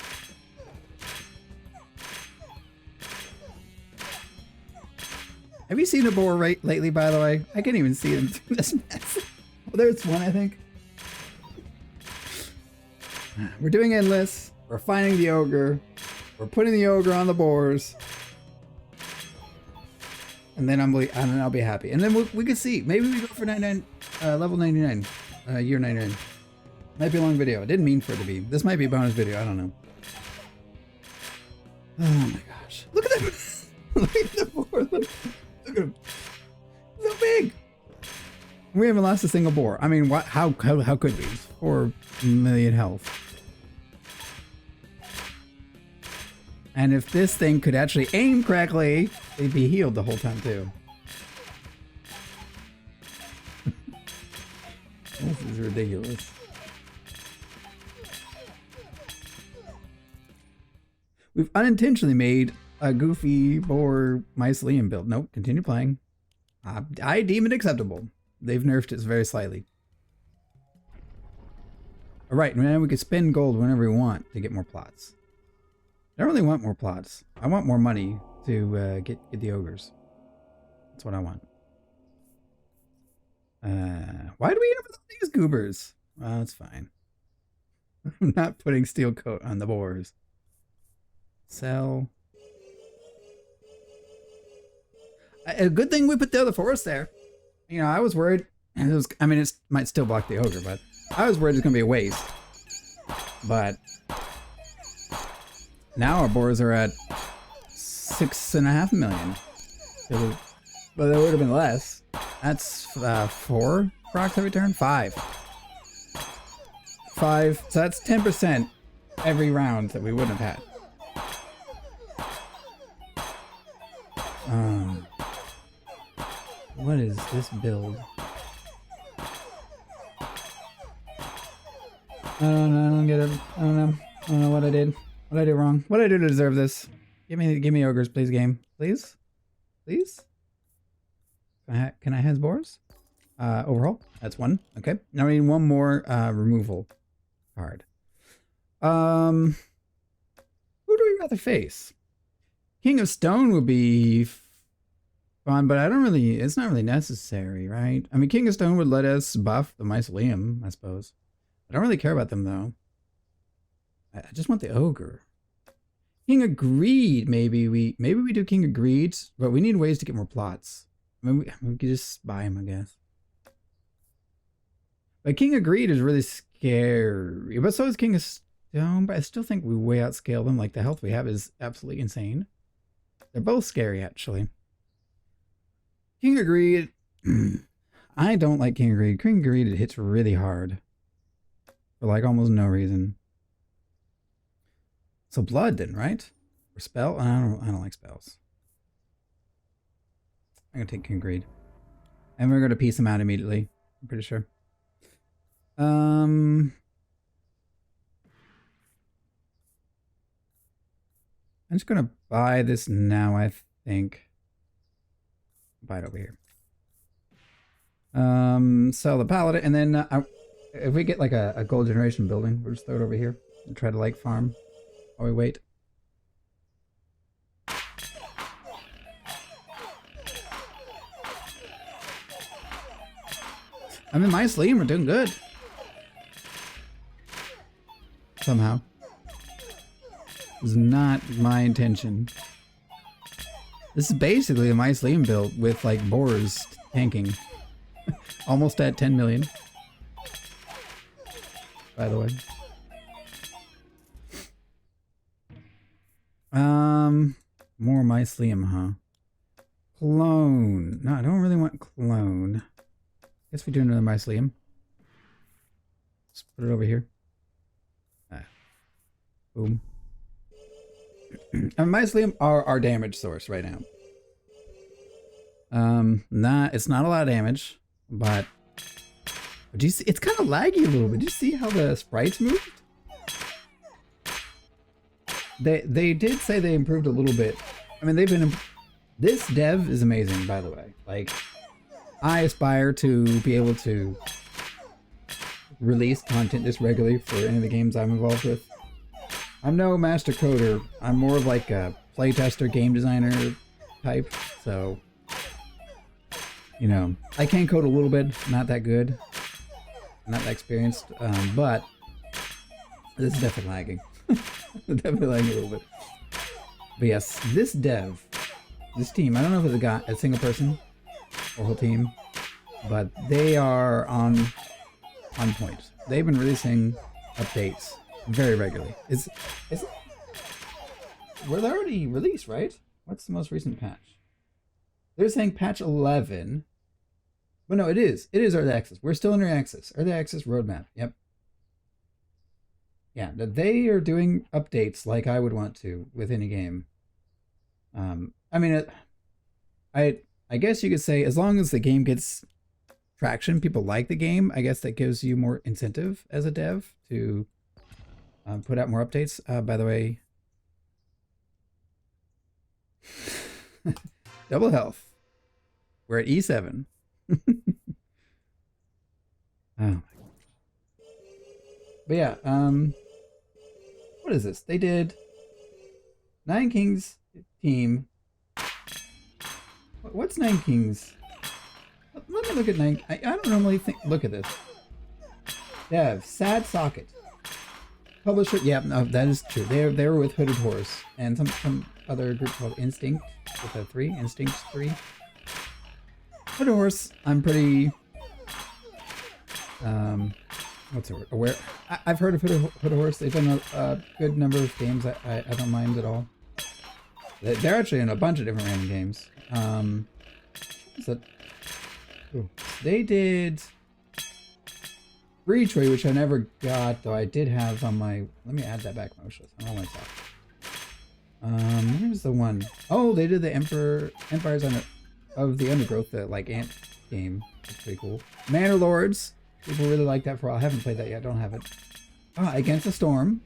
Have you seen a boar lately, by the way? I can't even see him through this mess. Well, there's one, I think. We're doing endless. We're finding the ogre. We're putting the ogre on the boars. And then I'll be happy. And then we can see. Maybe we go for 99, level 99, year 99. Might be a long video. I didn't mean for it to be. This might be a bonus video. I don't know. Oh my gosh! Look at that! Look at the boar. Look at him. So big. We haven't lost a single boar. I mean, what? How could we? 4 million health. And if this thing could actually aim correctly, they'd be healed the whole time too. This is ridiculous. We've unintentionally made a goofy boar mycelium build. Nope, continue playing. I deem it acceptable. They've nerfed it very slightly. Alright, now we can spend gold whenever we want to get more plots. I don't really want more plots. I want more money to get the ogres. That's what I want. Why do we end up with all these goobers? Well, it's fine. I'm not putting steel coat on the boars. Sell. A good thing we put the other forest there. You know, I was worried. It was, I mean, it might still block the ogre, but I was worried it's gonna be a waste. But now our boars are at 6.5 million. But it would have been less. That's 4 procs every turn? 5. 5. So that's 10% every round that we wouldn't have had. What is this build? I don't get it. I don't know what I did. What did I do wrong? What did I do to deserve this? Give me ogres, please, game. Please? Please? Can I has boars? Overhaul? That's 1. Okay. Now we need 1 more removal card. Who do we rather face? King of Stone would be fun, but it's not really necessary, right? I mean, King of Stone would let us buff the Mycelium, I suppose. I don't really care about them, though. I just want the ogre. King of Greed, maybe we do King of Greed, but we need ways to get more plots. I mean, we could just buy him, I guess. But King of Greed is really scary. But so is King of Stone, but I still think we way outscale them. Like, the health we have is absolutely insane. They're both scary, actually. King of Greed. I don't like King of Greed. King of Greed, it hits really hard. For like almost no reason. So blood then, right? Or spell? I don't like spells. I'm gonna take King of Greed. And we're gonna piece him out immediately. I'm pretty sure. I'm just gonna buy this now, I think. Buy it over here. Sell the paladin, and then if we get like a gold generation building, we'll just throw it over here and try to like farm while we wait. I mean, Mycelium are doing good. Somehow. It was not my intention. This is basically a Mycelium build with like boars tanking. Almost at 10 million. By the way. More Mycelium, huh? Clone. No, I don't really want clone. Guess we do another Mycelium. Let's put it over here. Boom. And Mycelium are our damage source right now. It's not a lot of damage, but do you see? It's kind of laggy a little bit. Do you see how the sprites moved? They did say they improved a little bit. I mean, they've been. This dev is amazing, by the way. Like, I aspire to be able to release content this regularly for any of the games I'm involved with. I'm no master coder. I'm more of like a playtester, game designer type. So, you know, I can code a little bit. Not that good. Not that experienced. But this is definitely lagging. Definitely lagging a little bit. But yes, this dev, this team, I don't know if it's a single person or whole team, but they are on point. They've been releasing updates very regularly. Were they already released, right? What's the most recent patch? They're saying patch 11. But no, it is early access. We're still in early access. Early access roadmap. Yep. Yeah, they are doing updates like I would want to with any game. I mean, I guess you could say as long as the game gets traction, people like the game, I guess that gives you more incentive as a dev to put out more updates. By the way, double health. We're at E7. Oh. But yeah, what is this? They did 9 Kings team. What's 9 Kings? Let me look at 9. I don't normally look at this. Dev, Sad Socket. Publisher, yeah, no, that is true. They were with Hooded Horse and some other group called Instinct with a 3. Instinct 3. Hood Horse, I'm pretty, what's the word? Aware. I've heard of Hood Horse. They've done a good number of games. I don't mind at all. They're actually in a bunch of different random games. So, they did Reachway, which I never got, though I did have on my... Let me add that back to my wishlist. I don't want to talk. Where's the one? Oh, they did the Empires of the Undergrowth, the like ant game. It's pretty cool. Manor Lords. People really like that for a while. I haven't played that yet. Don't have it. Against the Storm,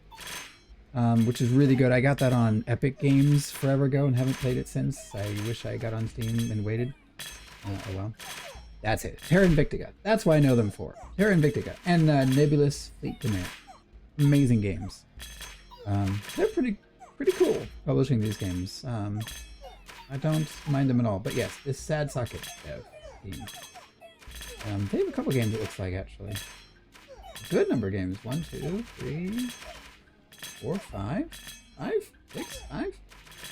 which is really good. I got that on Epic Games forever ago and haven't played it since. I wish I got on Steam and waited. Oh well. That's it. Terra Invictica. That's what I know them for. Terra Invictica. And Nebulous Fleet Command. Amazing games. They're pretty cool publishing these games. I don't mind them at all. But yes, this Sad Socket dev team. They have a couple games, it looks like, actually. Good number of games. 1, 2, 3, 4, 5, 5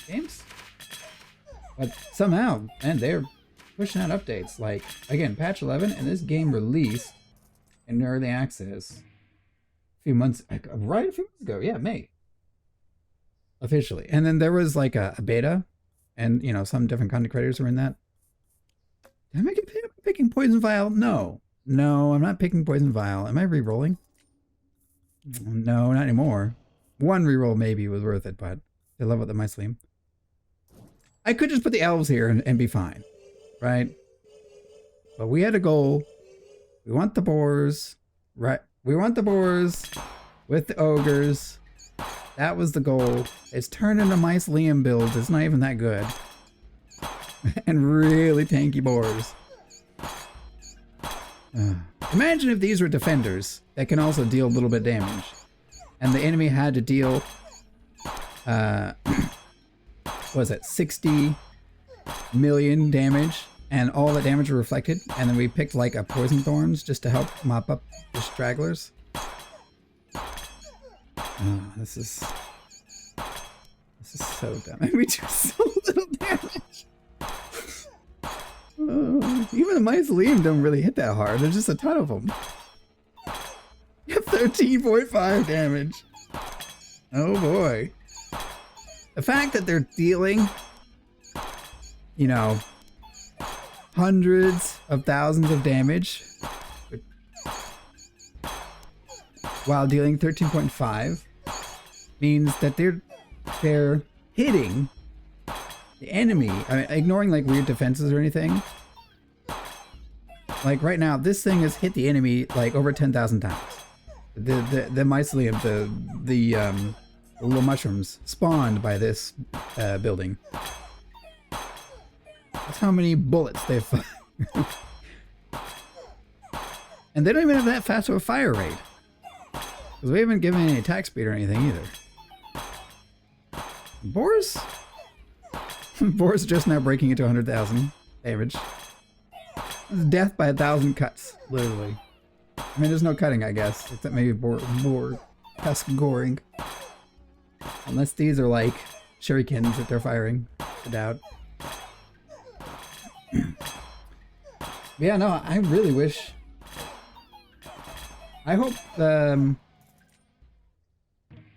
games. But somehow, and they're pushing out updates. Like, again, patch 11, and this game released in early access a few months ago. Yeah, May. Officially. And then there was like a beta, and, you know, some different content creators were in that. Did I make it picking Poison Vial? No. No, I'm not picking Poison Vial. Am I re-rolling? No, not anymore. One re-roll maybe was worth it, but I love it, the Mycelium. I could just put the elves here and be fine, right? But we had a goal. We want the boars, right? We want the boars with the ogres. That was the goal. It's turned into Mycelium build. It's not even that good. And really tanky boars. Imagine if these were defenders that can also deal a little bit damage. And the enemy had to deal, what was it, 60 million damage, and all the damage were reflected, and then we picked like a Poison Thorns just to help mop up the stragglers. This is so dumb. And we do so little damage. Even the Mycelium don't really hit that hard. There's just a ton of them. 13.5 damage. Oh boy. The fact that they're dealing, you know, hundreds of thousands of damage while dealing 13.5 means that they're hitting the enemy. I mean, ignoring like weird defenses or anything. Like right now, this thing has hit the enemy like over 10,000 times. The Mycelium, the little mushrooms spawned by this building. That's how many bullets they've fired. And they don't even have that fast of a fire rate. Because we haven't given any attack speed or anything either. Boars? Boars just now breaking into 100,000 damage. It's death by 1,000 cuts, literally. I mean, there's no cutting, I guess, except maybe more tusk goring. Unless these are like shurikens that they're firing. I doubt. Yeah, no, I really wish. I hope,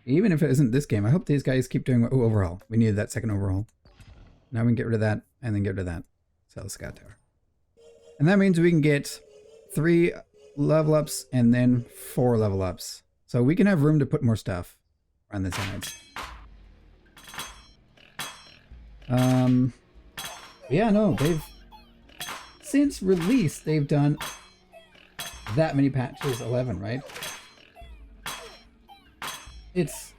even if it isn't this game, I hope these guys keep doing overhaul. We needed that second overhaul. Now we can get rid of that, and then get rid of that. Sell the Scout Tower. And that means we can get 3 level ups and then 4 level ups. So we can have room to put more stuff on the sides. Yeah, no, they've, since release, they've done that many patches, 11, right? It's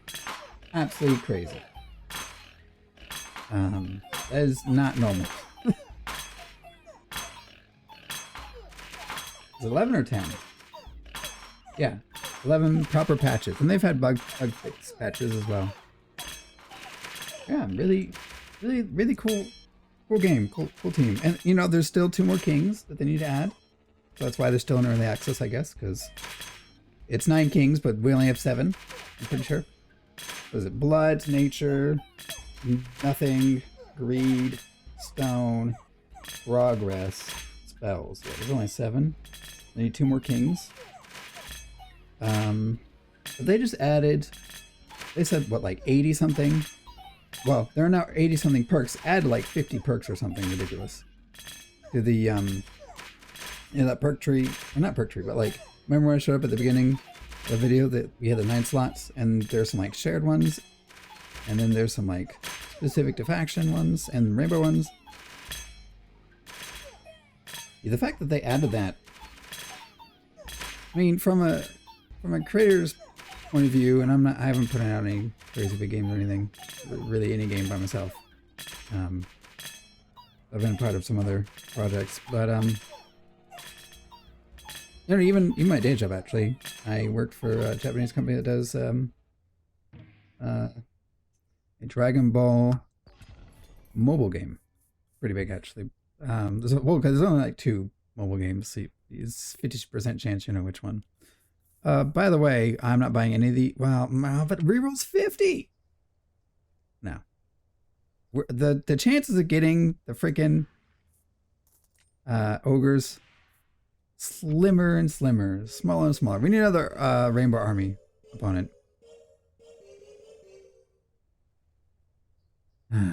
absolutely crazy. That is not normal. Is it 11 or 10? Yeah, 11 proper patches. And they've had bug fix patches as well. Yeah, really cool game, cool team. And, you know, there's still 2 more kings that they need to add. So that's why they're still in early access, I guess, because it's 9 kings, but we only have 7, I'm pretty sure. What is it? Blood, nature, nothing, greed, stone, progress, spells. Yeah, there's only 7. I need 2 more kings. But they just added, they said, what, like 80 something? Well, there are now 80 something perks. Add like 50 perks or something ridiculous to the, you know, that perk tree, or not perk tree, but like, remember when I showed up at the beginning of the video that we had the 9 slots and there's some like shared ones, and then there's some like specific to faction ones and rainbow ones. Yeah, the fact that they added that, I mean, from a creator's point of view, and I haven't put out any crazy big games or anything, really any game by myself. I've been part of some other projects, but you know, even my day job actually, I worked for a Japanese company that does a Dragon Ball mobile game, pretty big actually. Because there's only like 2 mobile games, so it's 50% chance you know which one. By the way, I'm not buying any of the, well, but rerolls 50. No. The chances of getting the freaking ogres slimmer and slimmer, smaller and smaller. We need another Rainbow Army opponent.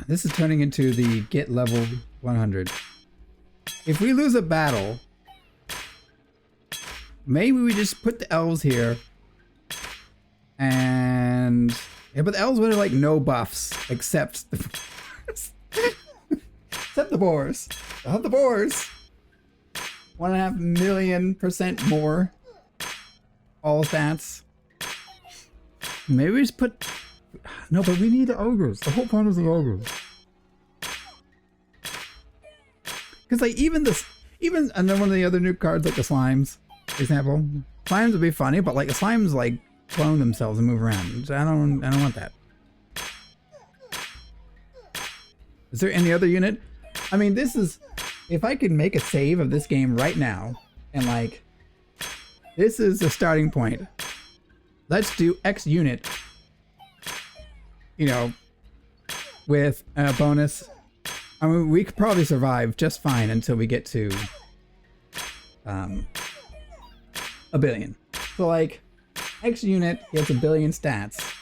This is turning into the get level 100. If we lose a battle, maybe we just put the elves here, and yeah, but the elves would have like no buffs except the boars. Except the boars. I'll have the boars. 1.5 million% more. All stats. Maybe we just put. No, but we need the ogres. The whole point is the ogres. Because like even another one of the other new cards, like the slimes, for example. Slimes would be funny, but like the slimes like clone themselves and move around. So I don't want that. Is there any other unit? I mean, this is, if I could make a save of this game right now, and like, this is the starting point. Let's do X unit, you know, with a bonus. I mean, we could probably survive just fine until we get to 1 billion. So like, X unit gets 1 billion stats,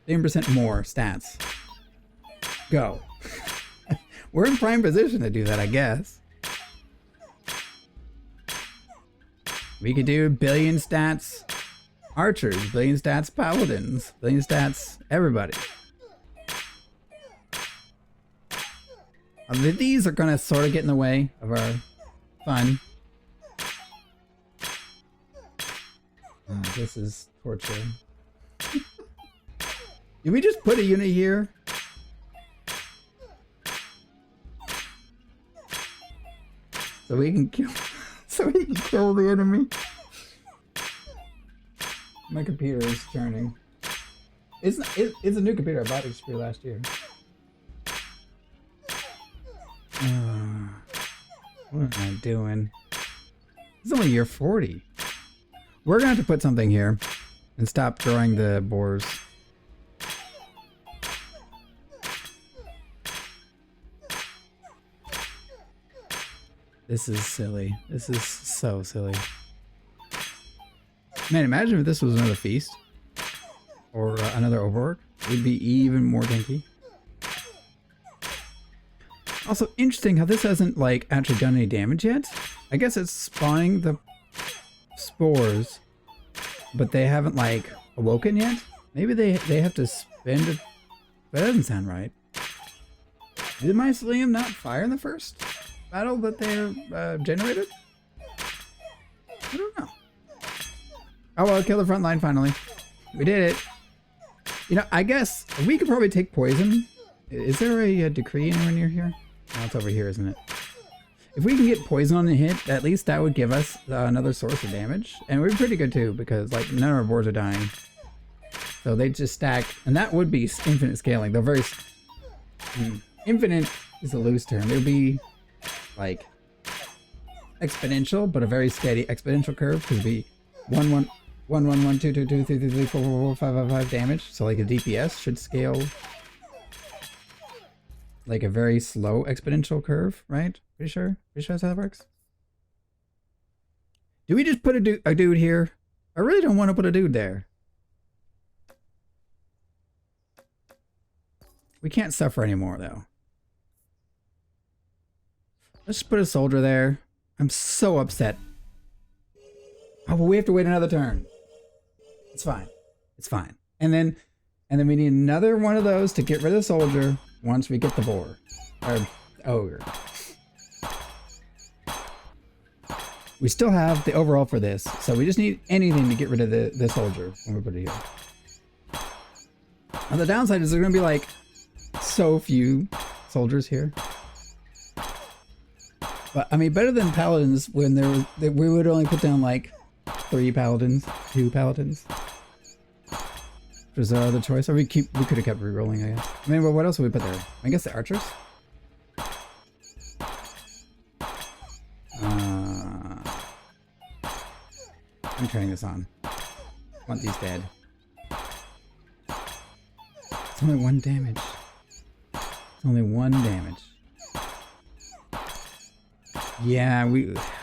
10% more stats. Go. We're in prime position to do that, I guess. We could do 1 billion stats archers, 1 billion stats paladins, 1 billion stats everybody. These are gonna sort of get in the way of our fun. Oh, this is torture. Did we just put a unit here? So we can kill, the enemy. My computer is turning. It's a new computer. I bought it just for last year. What am I doing? It's only year 40. We're gonna have to put something here and stop throwing the boars. This is silly. This is so silly. Man, imagine if this was another feast or another overwork. It'd be even more tanky. Also, interesting how this hasn't like actually done any damage yet. I guess it's spawning the spores, but they haven't like awoken yet. Maybe they have to spend it. That doesn't sound right. Did my mycelium not fire in the first battle that they generated? I don't know. Oh well, kill the front line finally. We did it. You know, I guess we could probably take poison. Is there a decree anywhere near here? No, it's over here, isn't it? If we can get poison on the hit, at least that would give us another source of damage. And we're pretty good too, because like none of our boards are dying. So they just stack, and that would be infinite scaling. They're very... infinite is a loose term. It would be like exponential, but a very steady exponential curve. Because it'd be 1, 1, 1, 1, 1, 2, 2, 2, 3, 3, 3, 4, 4, 4, 5, 5, 5 damage. So like a DPS should scale like a very slow exponential curve, right? Pretty sure that's how that works. Do we just put a dude here? I really don't want to put a dude there. We can't suffer anymore, though. Let's just put a soldier there. I'm so upset. Oh, but we have to wait another turn. It's fine. It's fine. And then we need another one of those to get rid of the soldier once we get the boar. Or ogre. We still have the overall for this, so we just need anything to get rid of the soldier when we put it here. Now the downside is there's gonna be like so few soldiers here. But I mean, better than paladins when we would only put down like 2 paladins. Was our other choice? Or we could have kept re-rolling, I guess. I mean, well, what else would we put there? I guess the archers. I'm turning this on. I want these dead. It's only 1 damage. It's only 1 damage. Yeah,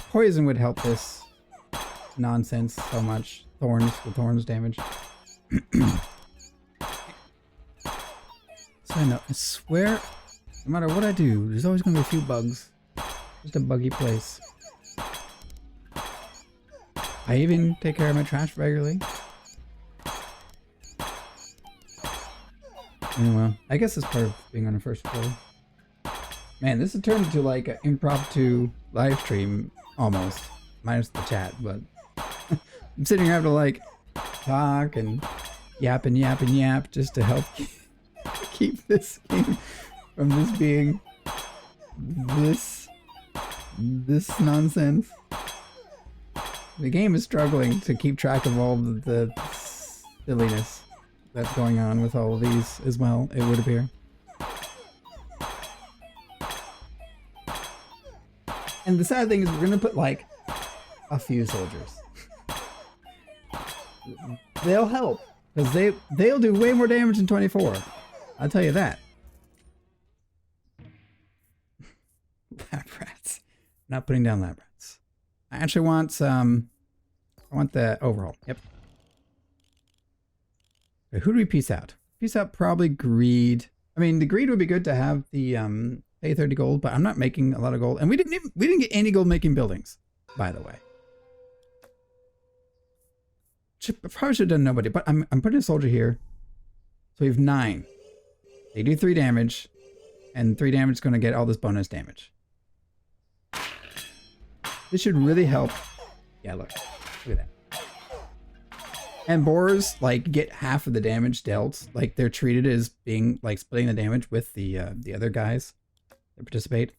poison would help this nonsense so much. The thorns damage. So I swear, no matter what I do, there's always gonna be a few bugs. Just a buggy place. I even take care of my trash regularly. Well, I guess it's part of being on the first floor. Man, this has turned into like an impromptu live stream almost, minus the chat. But I'm sitting here having to like talk and yap and yap and yap just to help keep this game from just being this nonsense. The game is struggling to keep track of all the silliness that's going on with all of these as well, it would appear. And the sad thing is we're gonna put like a few soldiers. They'll help, because they'll do way more damage than 24. I'll tell you that. Lab rats. Not putting down lab rats. I actually want I want the overhaul. Yep. Okay, who do we peace out? Peace out probably greed. I mean, the greed would be good to have the pay 30 gold, but I'm not making a lot of gold, and we didn't get any gold making buildings, by the way. Probably should have done nobody, but I'm putting a soldier here. So we have 9. They do 3 damage, and 3 damage is going to get all this bonus damage. This should really help. Yeah, look at that. And boars like get half of the damage dealt. Like they're treated as being like splitting the damage with the other guys that participate.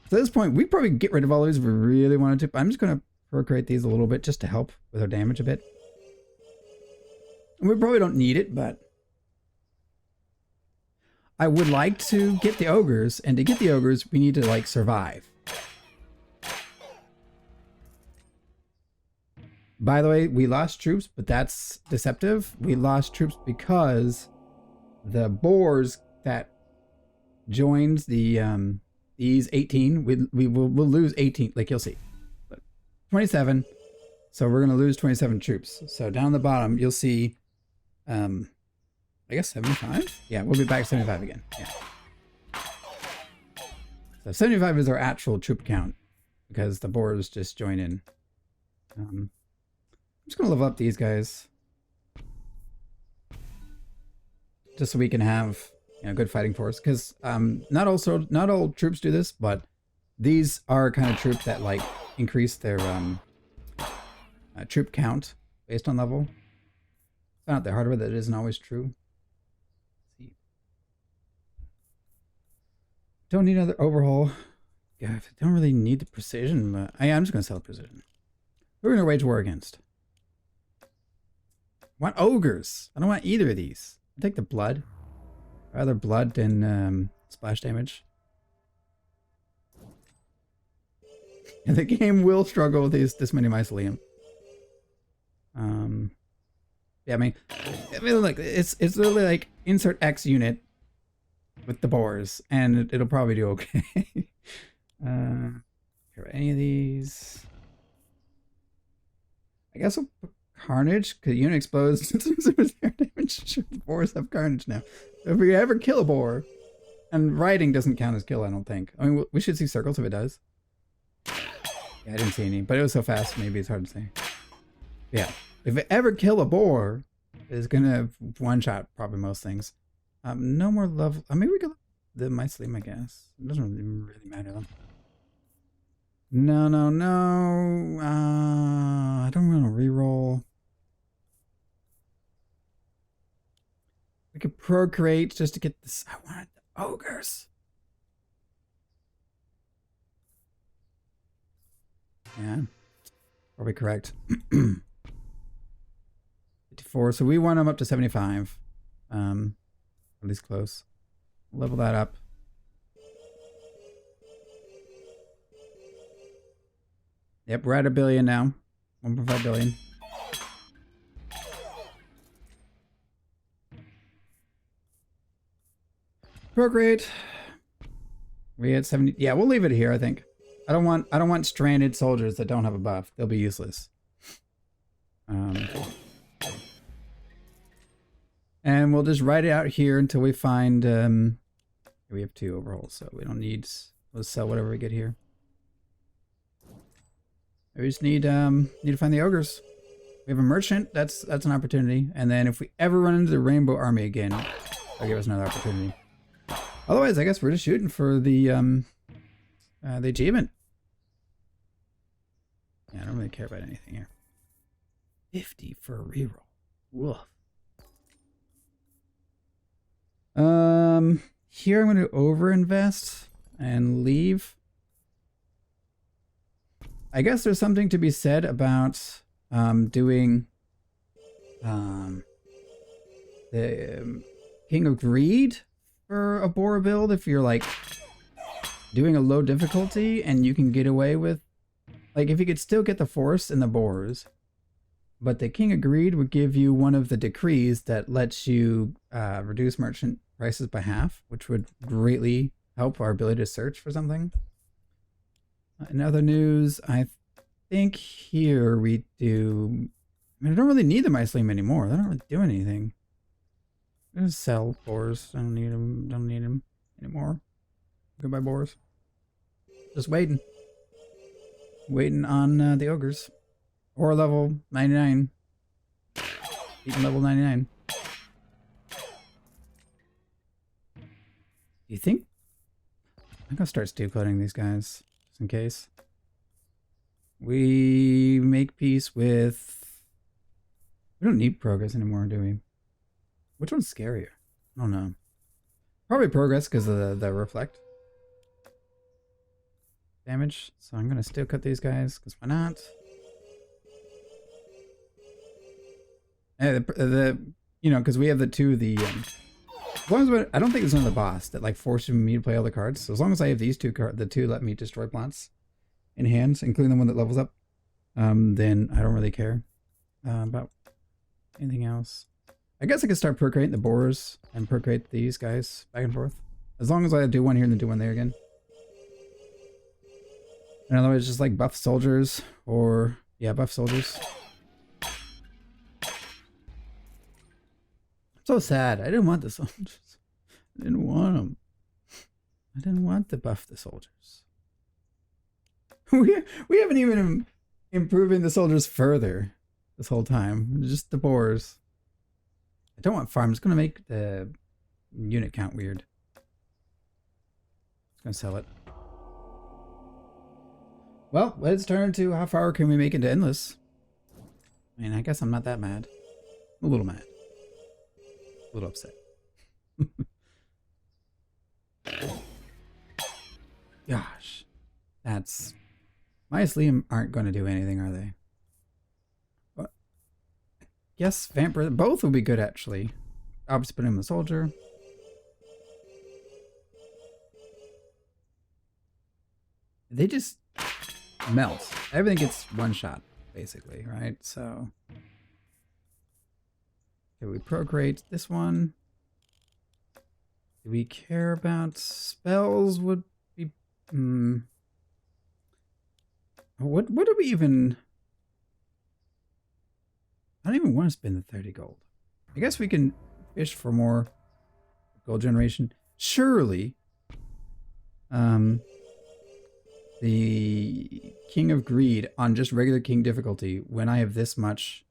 So at this point, we probably get rid of all these if we really wanted to. But I'm just going to procreate these a little bit just to help with our damage a bit. And we probably don't need it, but I would like to get the ogres, and to get the ogres, we need to like survive. By the way, we lost troops, but that's deceptive. We lost troops because the boars that joins the these 18, we'll lose 18. Like you'll see, 27. So we're gonna lose 27 troops. So down the bottom, you'll see, I guess 75. Yeah, we'll be back 75 again. Yeah. So 75 is our actual troop count because the boars just join in. I'm just gonna level up these guys just so we can have, you know, good fighting force. Because not all troops do this, but these are kind of troops that like increase their troop count based on level. Found out the hard way that it isn't always true. Let's see. Don't need another overhaul. Yeah, I don't really need the precision, but I'm just gonna sell the precision. Who are we gonna wage war against? I want ogres. I don't want either of these. I'll take the blood. Rather blood than splash damage. And the game will struggle with this many mycelium. Yeah, I mean, look, it's literally like insert X unit with the boars, and it'll probably do okay. Here, any of these? I guess we'll put Carnage, because unit exposed. Damage. Boars have Carnage now. If we ever kill a boar, and riding doesn't count as kill, I don't think. I mean, we should see circles if it does. Yeah, I didn't see any, but it was so fast, maybe it's hard to say. Yeah, if it ever kill a boar, it's gonna one-shot probably most things. No more level. I mean, we could the mycelium, I guess. It doesn't really matter though. No, no, no. I don't want to reroll. We could procreate just to get this. I wanted the ogres. Yeah, probably correct. 54. So we want them up to 75. At least close. Level that up. Yep, we're at 1 billion now. 1.5 billion. Procreate. We had 70. Yeah, we'll leave it here, I think. I don't want stranded soldiers that don't have a buff. They'll be useless. And we'll just write it out here until we find we have 2 overhauls, so we don't need, let's sell whatever we get here. We just need to find the ogres. We have a merchant, that's an opportunity. And then if we ever run into the rainbow army again, that'll give us another opportunity. Otherwise, I guess we're just shooting for the achievement. Yeah, I don't really care about anything here. 50 for a reroll. Woof. Here I'm going to overinvest and leave. I guess there's something to be said about doing the King of Greed for a boar build if you're like doing a low difficulty and you can get away with, like, if you could still get the force and the boars, but the King of Greed would give you one of the decrees that lets you reduce merchant prices by half, which would greatly help our ability to search for something. In other news, I think here we do. I mean, I don't really need the mycelium anymore. They don't really do anything. I'm gonna sell boars. I don't need them. Don't need them anymore. Goodbye, boars. Just waiting. Waiting on the ogres. Or level 99. Even level 99. Do you think? I'm gonna start steel coating these guys, just in case. We make peace with... We don't need progress anymore, do we? Which one's scarier? I don't know. Probably progress because of the reflect damage. So I'm gonna steel cut these guys because why not? You know, because we have the 2 as long as I don't think there's another boss that like forces me to play all the cards. So as long as I have these 2 cards, the 2 let me destroy plants in hands, including the one that levels up, then I don't really care about anything else. I guess I could start procreating the boars and procreate these guys back and forth. As long as I do one here and then do one there again. In other words, just like buff soldiers or, yeah, buff soldiers. So sad. I didn't want the soldiers. I didn't want them. I didn't want to buff the soldiers. We haven't even improving the soldiers further this whole time. Just the boars. I don't want farm. It's going to make the unit count weird. It's going to sell it. Well, let's turn to how far can we make into endless. I mean, I guess I'm not that mad. I'm a little mad. A little upset. Gosh. That's... mycelium aren't going to do anything, are they? What? Yes, vampire. Both would be good, actually. Opposite putting him the soldier. They just melt. Everything gets one shot, basically, right? So... okay, we procreate this one. Do we care about spells? Would be... What do we even... I don't even want to spend the 30 gold. I guess we can fish for more gold generation. Surely, the King of Greed on just regular King difficulty, when I have this much,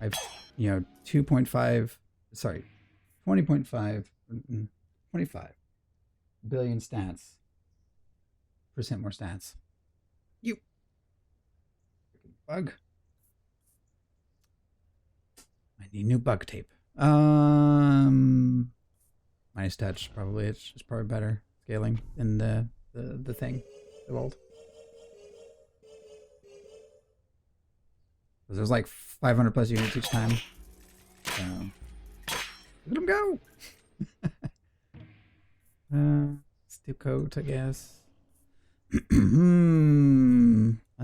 I've, 2.5, sorry, 20.5, 25 billion stats, percent more stats. You bug. I need new bug tape. Minus touch, probably. It's just probably better scaling than the thing, the vault. Because there's like 500 plus units each time. So let them go. Steel coat, I guess. I'll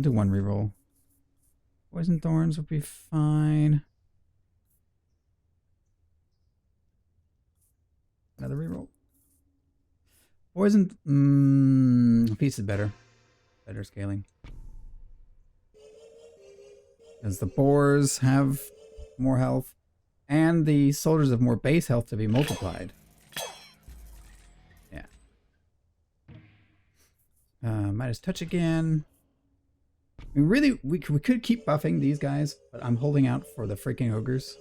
do one reroll. Poison thorns would be fine. Another reroll. Poison piece is better. Better scaling. Because the boars have more health. And the soldiers have more base health to be multiplied. Yeah. Midas touch again. I mean, really, we could keep buffing these guys, but I'm holding out for the freaking ogres.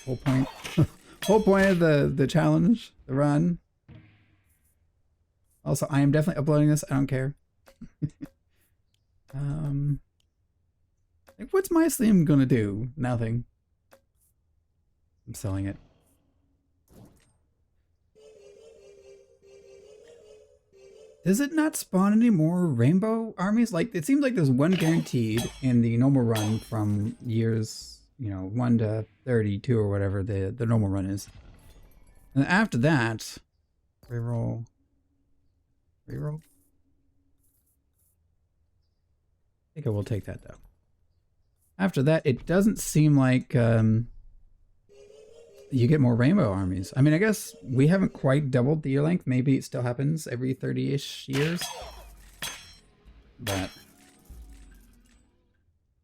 Whole point. Whole point of the challenge, the run. Also, I am definitely uploading this. I don't care. Like, what's my stream gonna do? Nothing. I'm selling it. Does it not spawn any more rainbow armies? Like, it seems like there's one guaranteed in the normal run from years, 1 to 32 or whatever the normal run is. And after that, reroll. Reroll? I think I will take that, though. After that, it doesn't seem like you get more rainbow armies. I mean, I guess we haven't quite doubled the year length. Maybe it still happens every 30-ish years. But,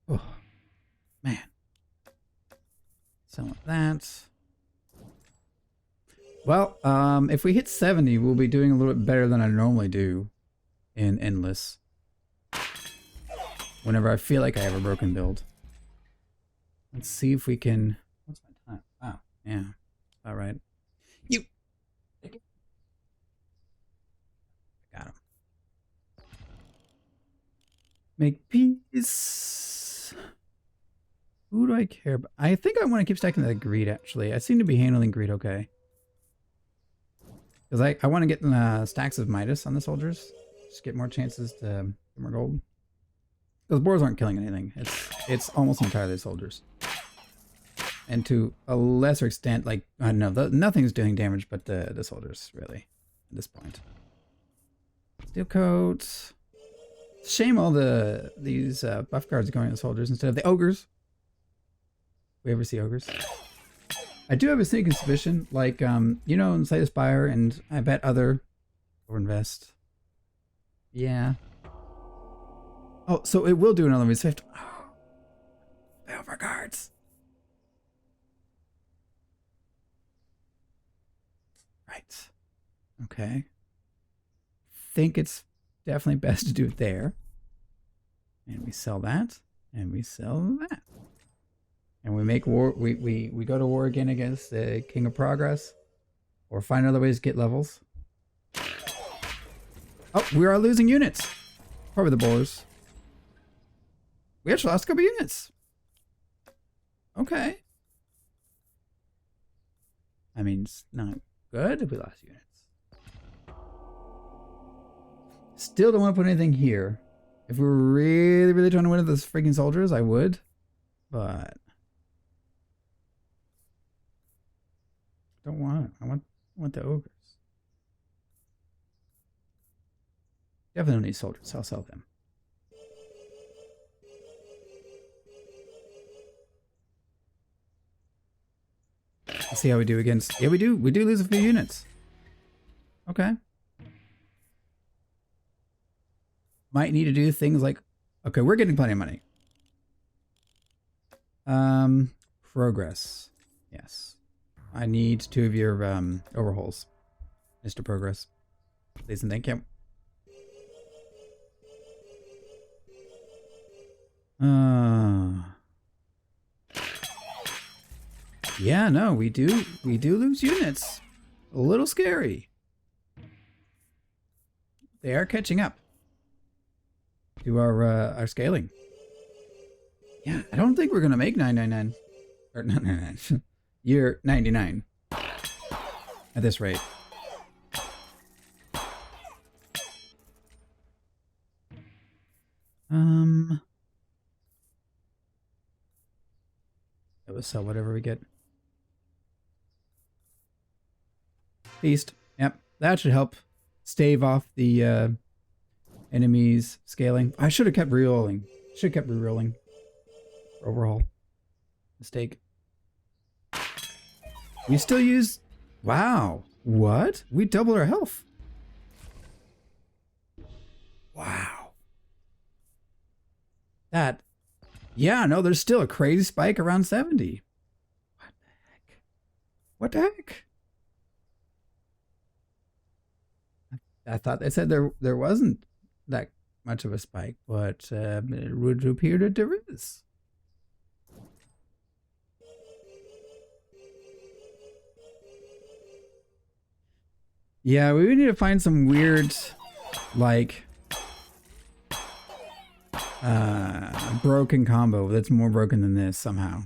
oh, man. Some of that. Well, if we hit 70, we'll be doing a little bit better than I normally do in Endless. Whenever I feel like I have a broken build. Let's see if we can... What's my time? Wow. Yeah. All right. You! Got him. Make peace. Who do I care about? I think I want to keep stacking that greed, actually. I seem to be handling greed okay. Because I want to get stacks of Midas on the soldiers. Just get more chances to get more gold. Those boars aren't killing anything. It's almost entirely soldiers. And to a lesser extent, like, I don't know, nothing's doing damage but the soldiers, really, at this point. Steel coats. Shame all these buff cards going to soldiers instead of the ogres. We ever see ogres? I do have a sneaking suspicion, like, in Slay the Spire, and I bet other overinvest. Yeah. Oh, so it will do another reswift. Oh, fail for cards. Right. Okay. Think it's definitely best to do it there. And we sell that. And we sell that. And we make war. We go to war again against the King of Progress. Or find other ways to get levels. Oh, we are losing units. Probably the boars. We actually lost a couple units. Okay. I mean, it's not good if we lost units. Still don't want to put anything here. If we were really, really trying to win with those freaking soldiers, I would. But don't want it. I want the ogres. Definitely don't need soldiers, so I'll sell them. Let's see how we do against... Yeah, we do lose a few units. Okay. Might need to do things like Okay, we're getting plenty of money. Progress. Yes. I need 2 of your overhauls, Mr. Progress. Please and thank you. Yeah, no, we do lose units. A little scary. They are catching up to our scaling. Yeah, I don't think we're gonna make 999 or 999 year 99 at this rate. It was sell whatever we get. Feast. Yep, that should help stave off the enemies scaling. I should have kept rerolling. Should have kept rerolling. Overhaul. Mistake. We still use... Wow. What? We doubled our health. Wow. That... Yeah, no, there's still a crazy spike around 70. What the heck? What the heck? I thought they said there wasn't that much of a spike, but it would appear that there is. Yeah, we would need to find some weird, like, broken combo that's more broken than this somehow.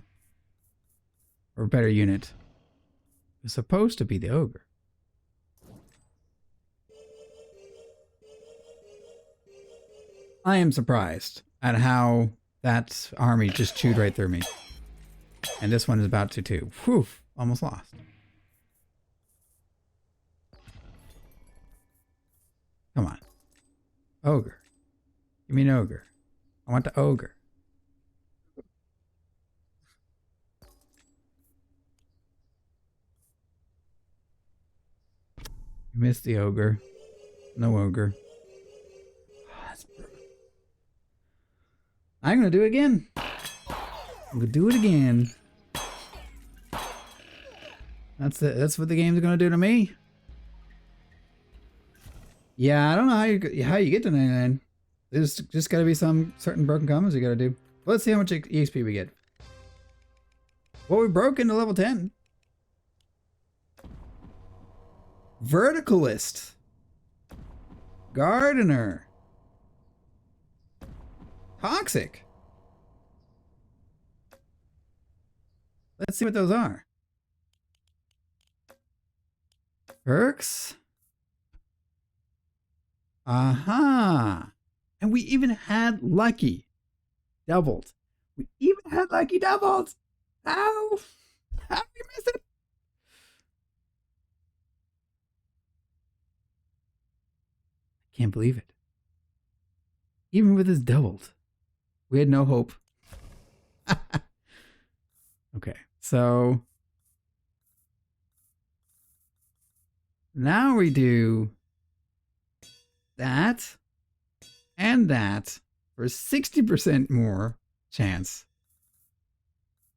Or a better unit. It's supposed to be the ogre. I am surprised at how that army just chewed right through me. And this one is about to too. Whew, almost lost. Come on. Ogre. Give me an ogre. I want the ogre. You missed the ogre. No ogre. I'm gonna do it again. I'm gonna do it again. That's it. That's what the game's gonna do to me. Yeah, I don't know how you get to 99. There's just gotta be some certain broken combos you gotta do. Let's see how much EXP we get. Well, we broke into level 10. Verticalist. Gardener. Toxic. Let's see what those are. Perks. Aha. And we even had lucky doubled. We even had lucky doubled. How? How did we miss it? I can't believe it. Even with this doubled. We had no hope. Okay, so now we do that and that for 60% more chance.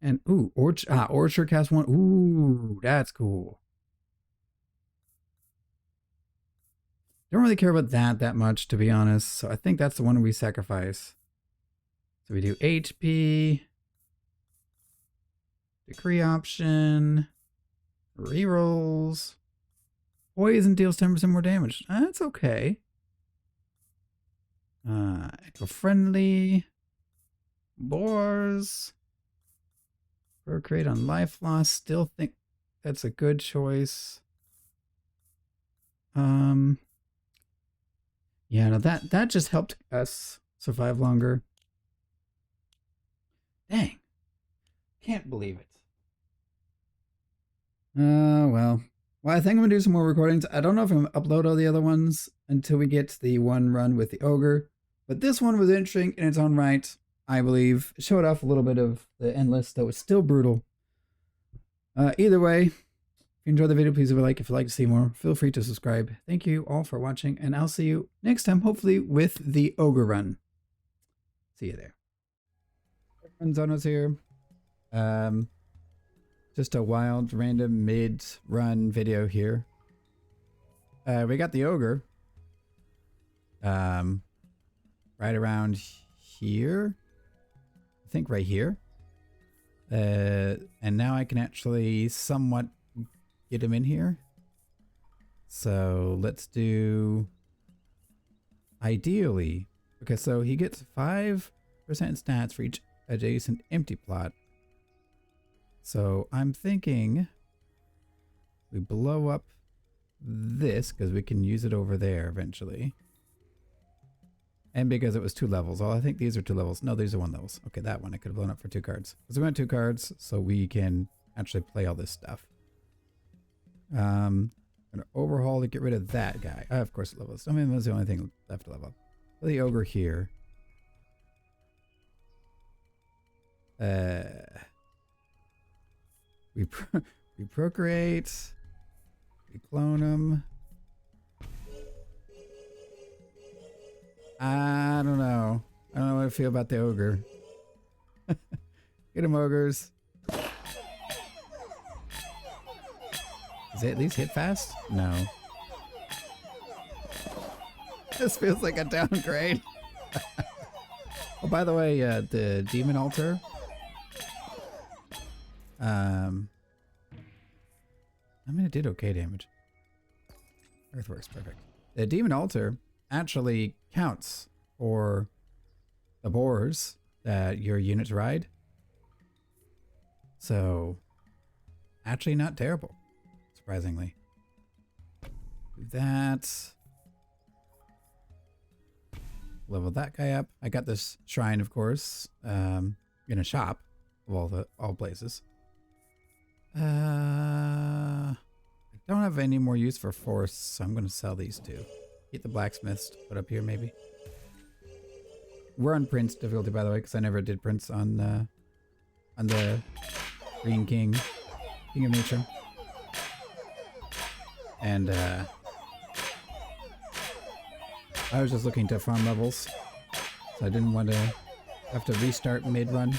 And ooh, Orchard cast 1. Ooh, that's cool. Don't really care about that much, to be honest. So I think that's the one we sacrifice. So we do HP, decree option, rerolls, poison deals 10% more damage. That's okay. Eco-friendly, BOARS, procreate on life loss. Still think that's a good choice. Yeah, no, that just helped us survive longer. Dang. Can't believe it. Well. Well, I think I'm going to do some more recordings. I don't know if I'm going to upload all the other ones until we get to the one run with the ogre. But this one was interesting in its own right, I believe. It showed off a little bit of the endless, though it's still brutal. Either way, if you enjoyed the video, please leave a like. If you'd like to see more, feel free to subscribe. Thank you all for watching, and I'll see you next time, hopefully with the ogre run. See you there. Zhonos here. Just a wild, random mid-run video here. We got the ogre. Right around here. I think right here. And now I can actually somewhat get him in here. So let's do... Ideally. Okay, so he gets 5% stats for each adjacent empty plot. So I'm thinking we blow up this because we can use it over there eventually. And because it was 2 levels. Oh, I think these are 2 levels. No, these are 1 levels. Okay, that one I could have blown up for 2 cards. So we want 2 cards so we can actually play all this stuff. I'm gonna overhaul to get rid of that guy. Of course it levels. I mean, that's the only thing left to level up. The ogre here. We procreate. We clone him. I don't know. I don't know what I feel about the ogre. Get him, ogres. Does it at least hit fast? No. This feels like a downgrade. Oh, by the way, the demon altar. I mean, it did okay damage. Earthworks, perfect. The demon altar actually counts for the boars that your units ride. So, actually not terrible, surprisingly. Do that. Level that guy up. I got this shrine, of course, in a shop of all places. I don't have any more use for forests, so I'm going to sell these 2. Get the blacksmiths to put up here, maybe. We're on Prince difficulty, by the way, because I never did Prince on the Green King, King of Nature. And I was just looking to farm levels, so I didn't want to have to restart mid-run.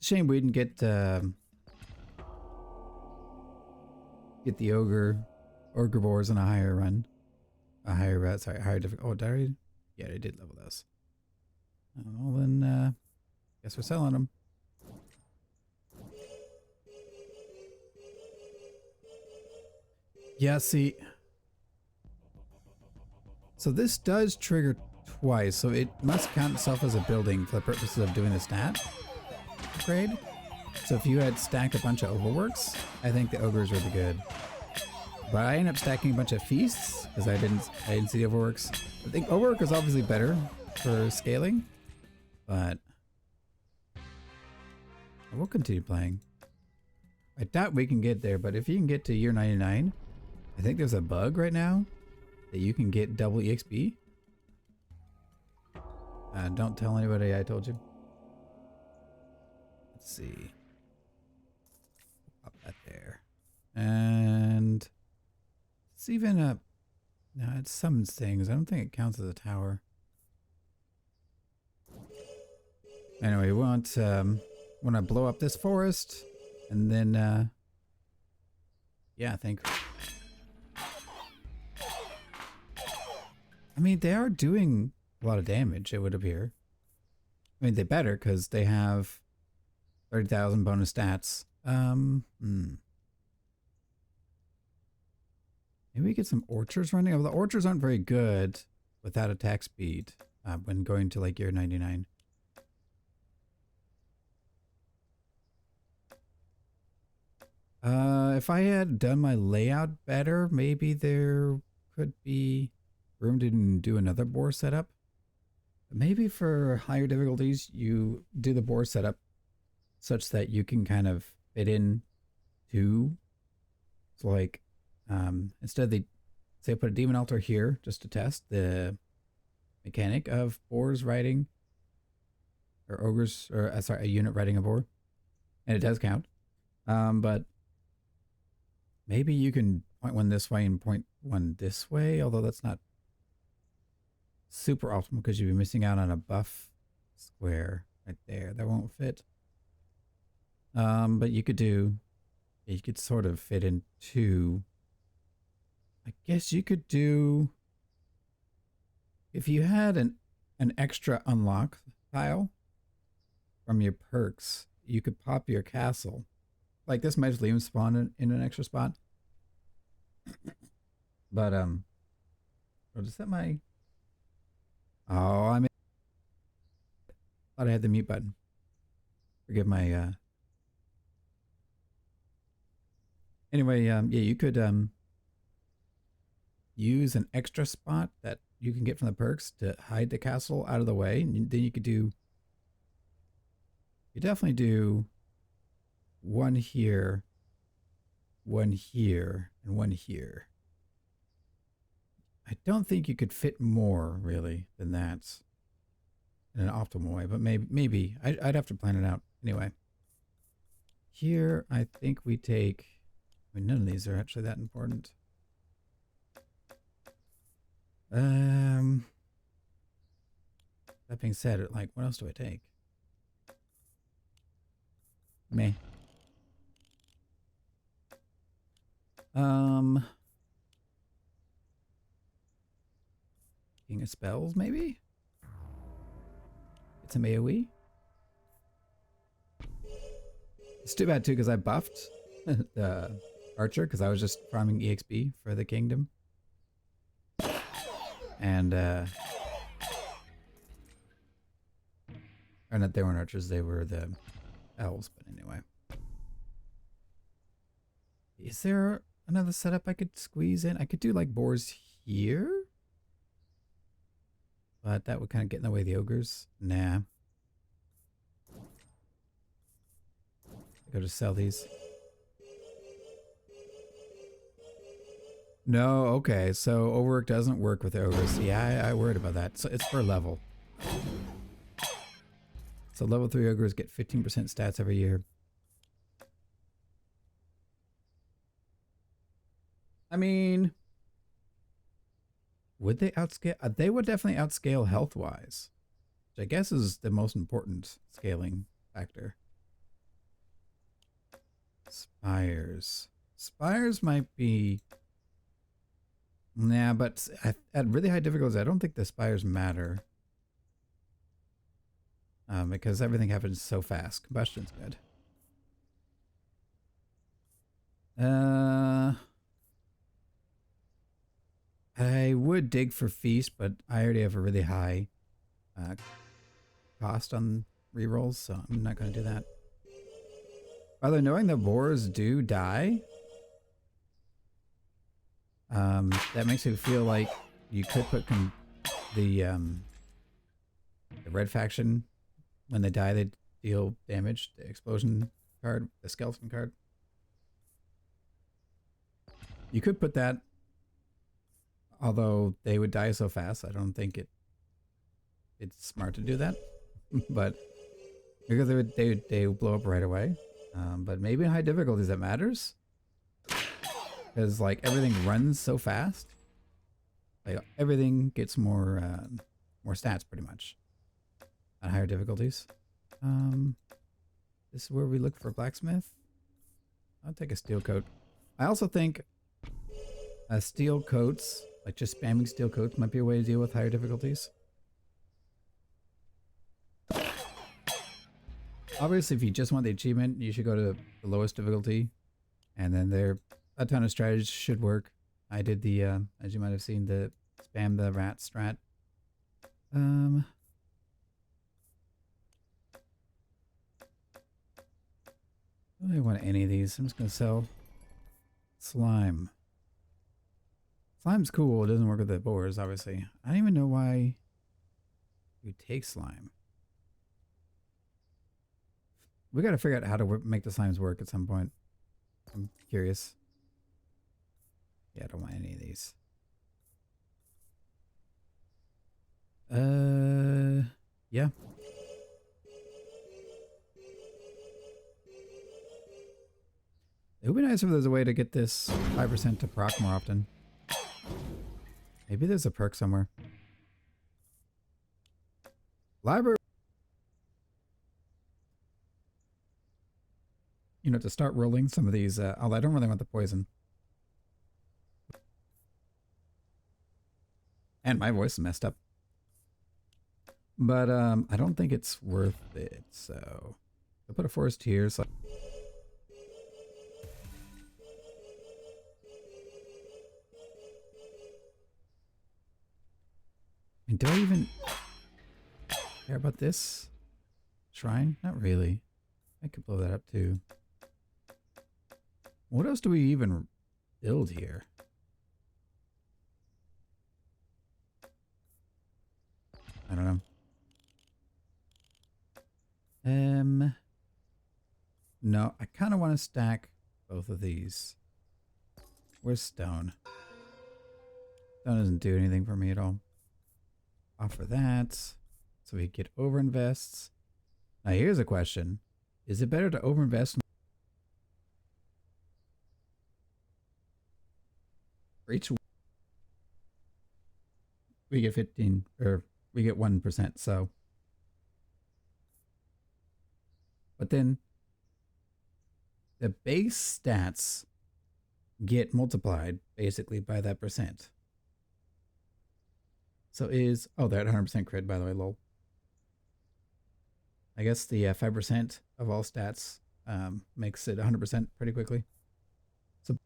Shame we didn't get the ogre boars on a higher run, higher difficulty. Oh, did I already? Yeah, I did level those. Well then, guess we're selling them. Yeah, see. So this does trigger twice, so it must count itself as a building for the purposes of doing the stat upgrade. So if you had stacked a bunch of overworks, I think the ogre is really good. But I ended up stacking a bunch of feasts because I didn't see the overworks. I think overwork is obviously better for scaling, but I will continue playing. I doubt we can get there, but if you can get to year 99, I think there's a bug right now that you can get double EXP. Don't tell anybody I told you. Let's see. Pop that there. And it's even a... No, it summons things. I don't think it counts as a tower. Anyway, we want to blow up this forest. And then, yeah, I think... I mean, they are doing a lot of damage, it would appear. I mean, they better because they have 30,000 bonus stats. Maybe we get some orchards running. Oh, the orchards aren't very good without attack speed when going to like year 99. If I had done my layout better, maybe there could be room to do another boar setup. Maybe for higher difficulties, you do the boar setup such that you can kind of fit in 2. So like, instead they say put a demon altar here just to test the mechanic of boars riding, or ogres, or sorry, a unit riding a boar, and it does count. But maybe you can point one this way and point one this way, although that's not super optimal because you'd be missing out on a buff square right there. That won't fit. But you could sort of fit in two. I guess you could do, if you had an extra unlock tile from your perks, you could pop your castle. Like this might just leave them spawn in an extra spot. But I'll just set my, oh, I thought I had the mute button. Forgive my anyway, yeah, you could use an extra spot that you can get from the perks to hide the castle out of the way, and then you definitely do one here, and one here. I don't think you could fit more really than that in an optimal way, but maybe I'd have to plan it out anyway. Here, I think we take, I mean, none of these are actually that important. That being said, like, what else do I take? Meh. King of Spells, maybe? It's some AoE. It's too bad too, because I buffed the Archer because I was just farming EXP for the kingdom. And or not, they weren't archers, they were the elves, but anyway. Is there another setup I could squeeze in? I could do like boars here, but that would kind of get in the way of the ogres. Nah. I go to sell these. No, okay, so overwork doesn't work with ogres. Yeah, I worried about that. So it's per level. So level 3 ogres get 15% stats every year. I mean, would they outscale? They would definitely outscale health-wise, which I guess is the most important scaling factor. Spires. Spires might be... Nah, but at really high difficulties, I don't think the spires matter. Because everything happens so fast. Combustion's good. I would dig for Feast, but I already have a really high cost on rerolls, so I'm not going to do that. By the way, knowing that boars do die, that makes me feel like you could put the red faction, when they die, they deal damage. The explosion card, the skeleton card. You could put that, although they would die so fast, I don't think it's smart to do that. But because they would blow up right away. But maybe in high difficulties that matters, because like everything runs so fast, like everything gets more stats pretty much at higher difficulties. This is where we look for blacksmith. I'll take a steel coat. I also think steel coats, like just spamming steel coats, might be a way to deal with higher difficulties. Obviously, if you just want the achievement, you should go to the lowest difficulty, and then a ton of strategies should work. I did the, as you might have seen, the spam the rat strat. I don't really want any of these. I'm just gonna sell slime. Slime's cool. It doesn't work with the boars, obviously. I don't even know why you take slime. We gotta figure out how to make the slimes work at some point. I'm curious. Yeah, I don't want any of these. Yeah. would be nice if there's a way to get this 5% to proc more often. Maybe there's a perk somewhere. Library. You know, to start rolling some of these, although I don't really want the poison. And my voice is messed up. But I don't think it's worth it, so I'll put a forest here. So and do I even care about this shrine? Not really. I could blow that up too. What else do we even build here? I don't know. No, I kind of want to stack both of these. Where's stone? Stone doesn't do anything for me at all. Offer that. So we get overinvests. Now here's a question. Is it better to overinvest for each? We get 15, or we get 1%, so. But then the base stats get multiplied basically by that percent. So is, oh, they're at 100% crit, by the way, lol. I guess the 5% of all stats makes it 100% pretty quickly. So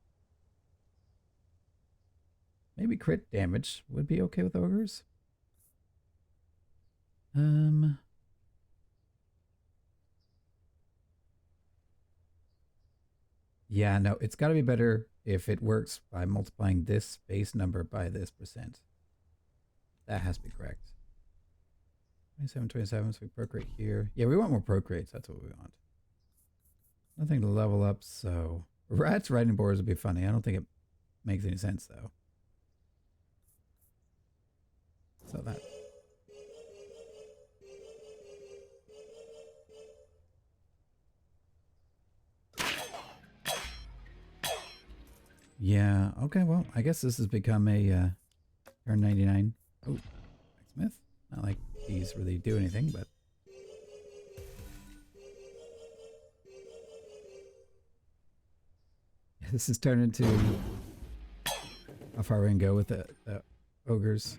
maybe crit damage would be okay with ogres. Yeah, no, it's got to be better if it works by multiplying this base number by this percent. That has to be correct. 27, 27, so we procreate here. Yeah, we want more procreates. That's what we want. Nothing to level up, so... Rats riding boars would be funny. I don't think it makes any sense, though. So that... Yeah, okay, well, I guess this has become a turn 99. Oh, blacksmith. Not like these really do anything, but... This has turned into how far we can go with the ogres.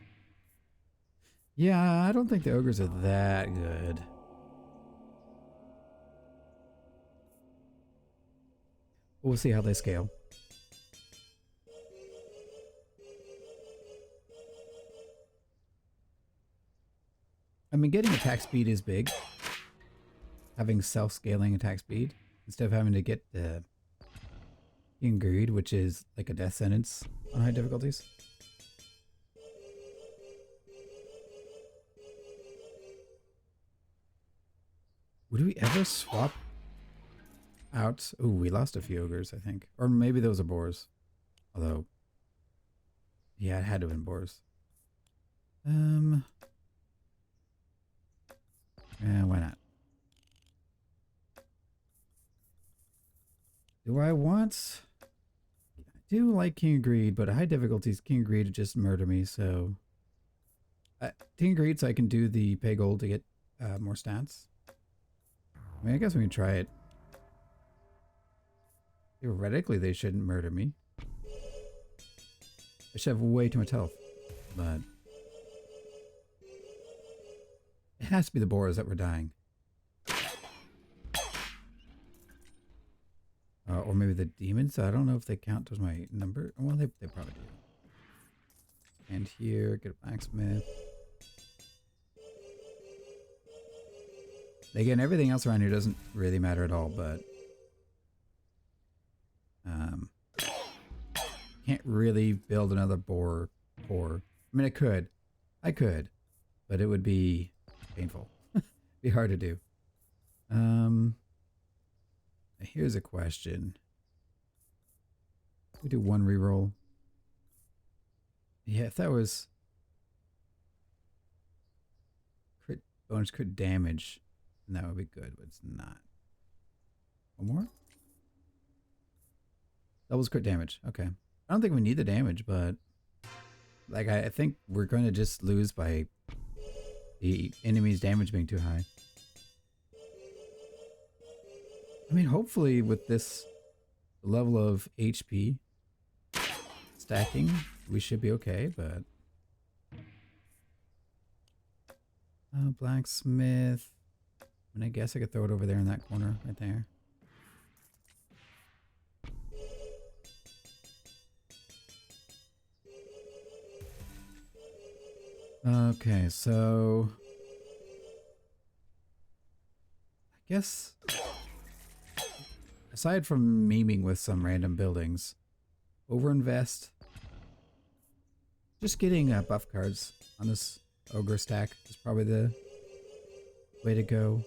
Yeah, I don't think the ogres are that good. We'll see how they scale. I mean, getting attack speed is big. Having self-scaling attack speed instead of having to get the greed, which is like a death sentence on high difficulties. Would we ever swap out? Ooh, we lost a few ogres, I think. Or maybe those are boars. Although, yeah, it had to have been boars. Yeah, why not? Do I want... I do like King of Greed, but at high difficulties, King of Greed would just murder me, so... King of Greed, so I can do the pay gold to get more stats. I mean, I guess we can try it. Theoretically, they shouldn't murder me. I should have way too much health, but... It has to be the boars that were dying. Or maybe the demons. I don't know if they count as my number. Well, they probably do. And here, get a blacksmith. Again, everything else around here doesn't really matter at all, but... can't really build another boar. I mean, I could, but it would be painful. Be hard to do. Here's a question. We do one reroll. Yeah, if that was crit bonus crit damage, then that would be good, but it's not. One more? Doubles crit damage. Okay. I don't think we need the damage, but like I think we're going to just lose by the enemy's damage being too high. I mean, hopefully with this level of HP stacking, we should be okay, but... blacksmith. And I guess I could throw it over there in that corner right there. Okay, so... I guess... Aside from memeing with some random buildings, overinvest. Just getting buff cards on this ogre stack is probably the way to go.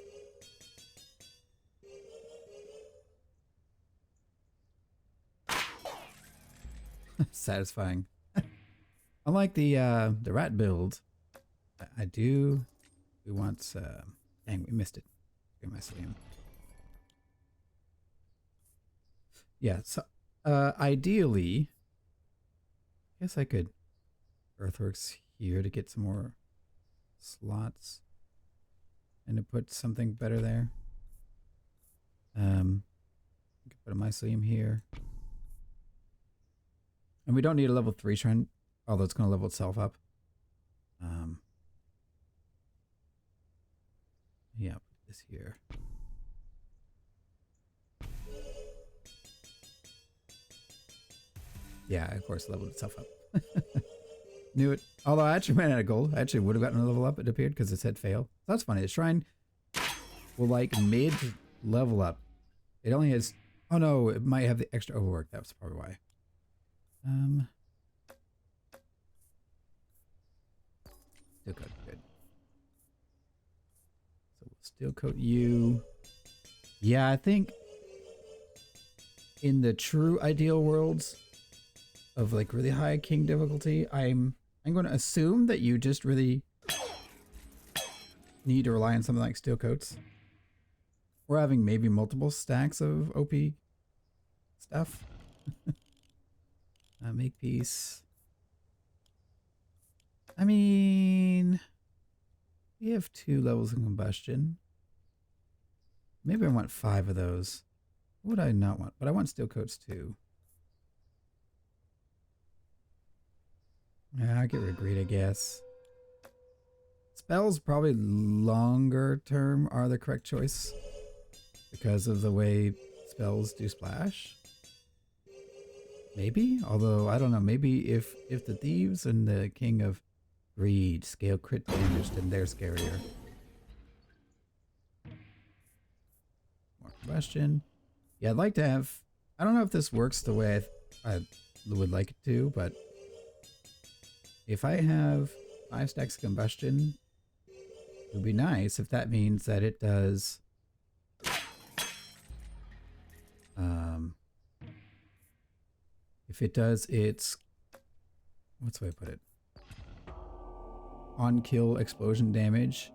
Satisfying. Unlike the rat build, we want dang, we missed it. Get my slam. Yeah, so ideally, I guess I could earthworks here to get some more slots and to put something better there. I could put a mycelium here. And we don't need a level 3 shrine, although it's going to level itself up. Yeah, put this here. Yeah, of course, leveled itself up. Knew it. Although I actually ran out of gold. I actually would have gotten a level up, it appeared, because it said fail. So that's funny. The shrine will, like, mid-level up. It only has... Oh, no, it might have the extra overwork. That's probably why. Steel coat, good. So we'll steel coat you. Yeah, I think in the true ideal worlds of like really high king difficulty, I'm going to assume that you just really need to rely on something like steel coats. Or having maybe multiple stacks of OP stuff. Make peace. I mean, we have 2 levels of combustion. Maybe I want 5 of those. What would I not want? But I want steel coats too. Yeah, I'll get rid of greed, I guess. Spells, probably longer term, are the correct choice. Because of the way spells do splash. Maybe? Although, I don't know. Maybe if the thieves and the king of greed scale crit damage, then they're scarier. More combustion. Yeah, I'd like to have... I don't know if this works the way I would like it to, but... If I have 5 stacks of combustion, it would be nice if that means that it does... if it does its... What's the way to put it? On-kill explosion damage.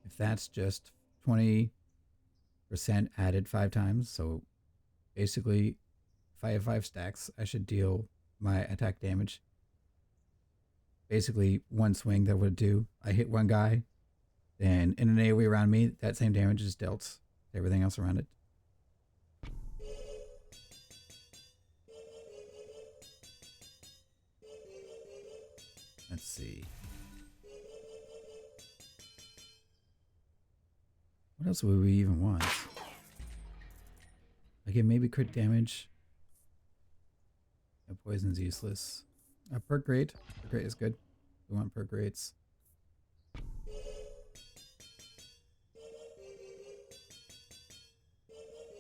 If that's just 20% added 5 times, so basically if I have 5 stacks, I should deal my attack damage. Basically, one swing that would do. I hit one guy, then in an AoE around me, that same damage is dealt to everything else around it. Let's see. What else would we even want? Again, maybe crit damage. Yeah, poison's useless. Perk rate. Perk rate is good. We want perk rates.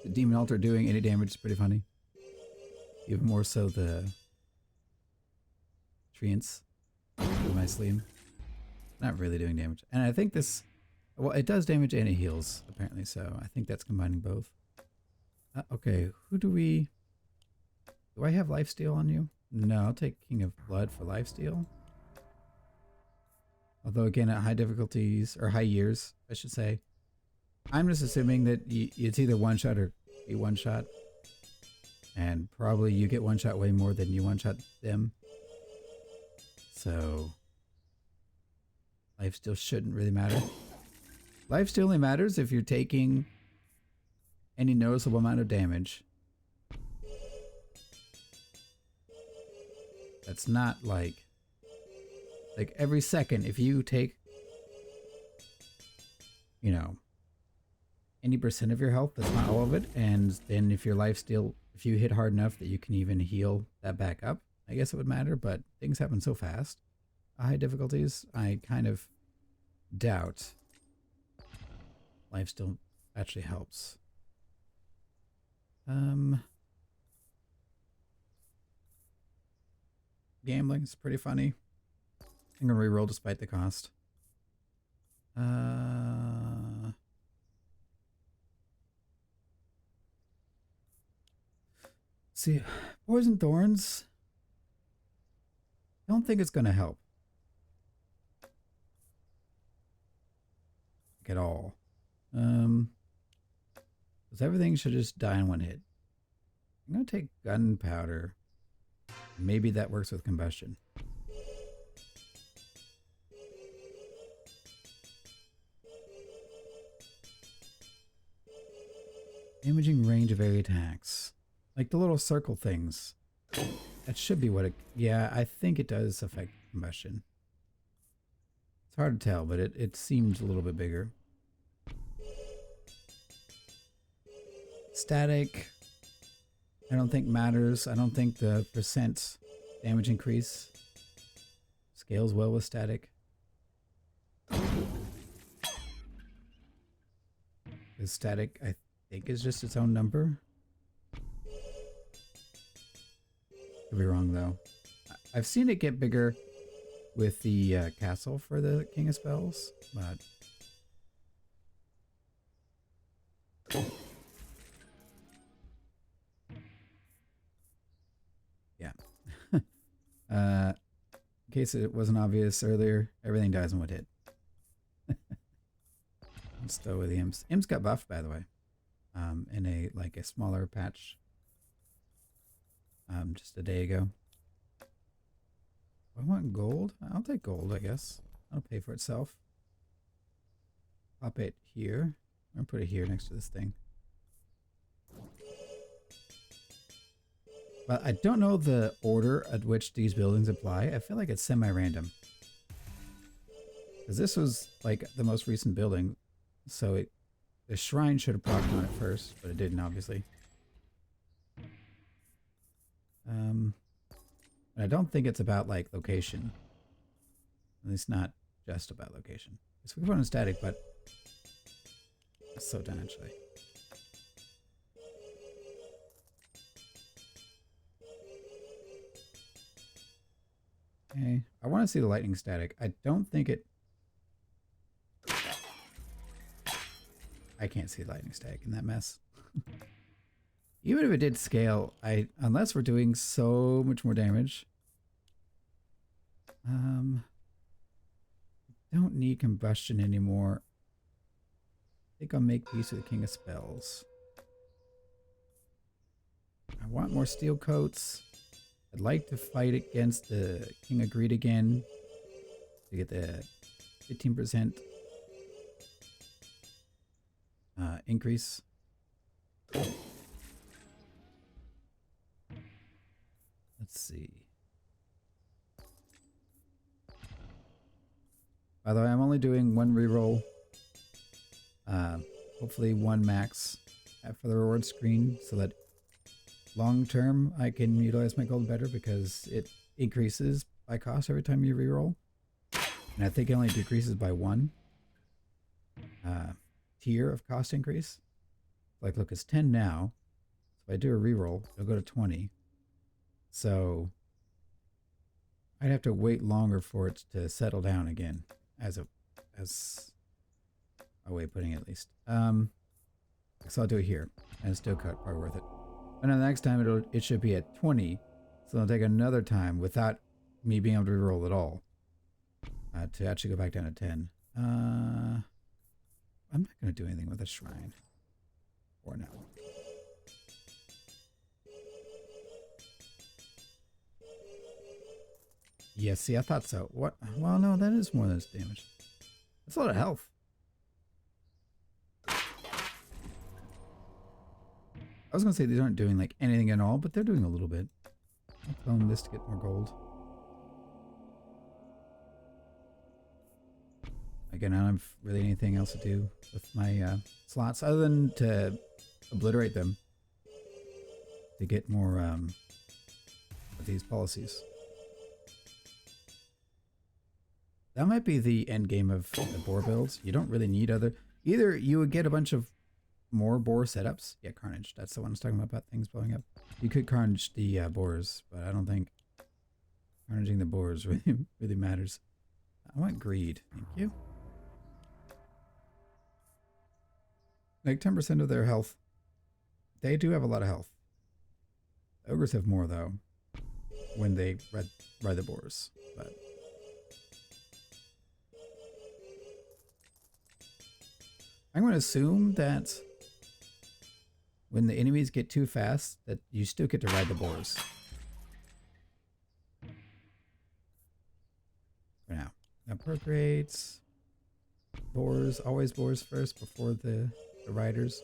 The demon altar doing any damage is pretty funny. Even more so the treants. Nicely. Not really doing damage. And I think this... Well, it does damage and it heals, apparently, so I think that's combining both. Okay, who do we... Do I have lifesteal on you? No, I'll take King of Blood for lifesteal. Although, again, at high difficulties, or high years, I should say, I'm just assuming that it's either one-shot or be one-shot. And probably you get one shot way more than you one shot them. So life still shouldn't really matter. Life still only matters if you're taking any noticeable amount of damage. That's not like every second, if you take, you know, any % of your health, that's not all of it. And then if your life still, if you hit hard enough that you can even heal that back up, I guess it would matter, but things happen so fast. High difficulties, I kind of doubt life still actually helps. Gambling's pretty funny. I'm gonna reroll despite the cost. See, Poison Thorns. I don't think it's gonna help. Like at all. Because everything should just die in one hit. I'm gonna take gunpowder. Maybe that works with combustion. Damaging range of area attacks. Like the little circle things. That should be what it... Yeah, I think it does affect combustion. It's hard to tell, but it seems a little bit bigger. Static, I don't think matters. I don't think the % damage increase scales well with static. Because static, I think, is just its own number. Could be wrong, though. I've seen it get bigger with the castle for the King of Spells, but... yeah. In case it wasn't obvious earlier, everything dies in one hit. Let's go with the imps. Imps got buffed, by the way, in a smaller patch just a day ago. I want gold. I'll take gold, I guess. I'll pay for itself. Pop it here. I'm gonna put it here next to this thing. But I don't know the order at which these buildings apply. I feel like it's semi-random. Because this was like the most recent building, so the shrine should have procced on it first, but it didn't, obviously. I don't think it's about like location. At least not just about location. So we can put on static, but it's so done actually. Okay, I want to see the lightning static. I don't think it... I can't see lightning static in that mess. Even if it did scale, unless we're doing so much more damage. Don't need combustion anymore. I think I'll make peace with the King of Spells. I want more steel coats. I'd like to fight against the King of Greed again to get the 15% increase. Let's see. By the way, I'm only doing one reroll. Hopefully one max for the reward screen so that long term I can utilize my gold better because it increases by cost every time you reroll. And I think it only decreases by one tier of cost increase. Like, look, it's 10 now. So if I do a reroll, it'll go to 20. So I'd have to wait longer for it to settle down again, as a way of putting it, at least. So I'll do it here, and it's still probably worth it. And then the next time it should be at 20, so it'll take another time without me being able to reroll at all to actually go back down to 10. I'm not going to do anything with a shrine for now. Yeah, see, I thought so. What? Well, no, that is more than its damage. That's a lot of health. I was gonna say these aren't doing like anything at all, but they're doing a little bit. I'll clone this to get more gold. Again, I don't have really anything else to do with my slots other than to obliterate them to get more of these policies. That might be the end game of the boar builds. You don't really need other... Either you would get a bunch of more boar setups. Yeah, Carnage. That's the one I was talking about things blowing up. You could Carnage the boars, but I don't think Carnaging the boars really matters. I want greed. Thank you. Like 10% of their health. They do have a lot of health. Ogres have more, though, when they ride the boars. But I'm going to assume that when the enemies get too fast, that you still get to ride the boars. For now. Now perk rates. Boars. Always boars first before the riders.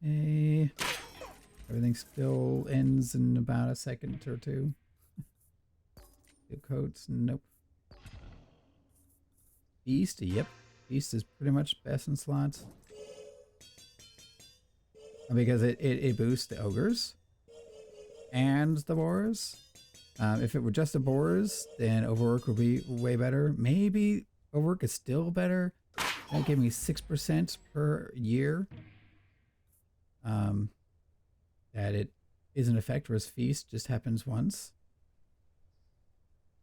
Hey. Everything still ends in about a second or two. Good coats, nope. Beast, yep. Beast is pretty much best in slots. Because it boosts the ogres and the boars. If it were just the boars, then overwork would be way better. Maybe overwork is still better. That gave me 6% per year. That it is an effect, whereas feast just happens once.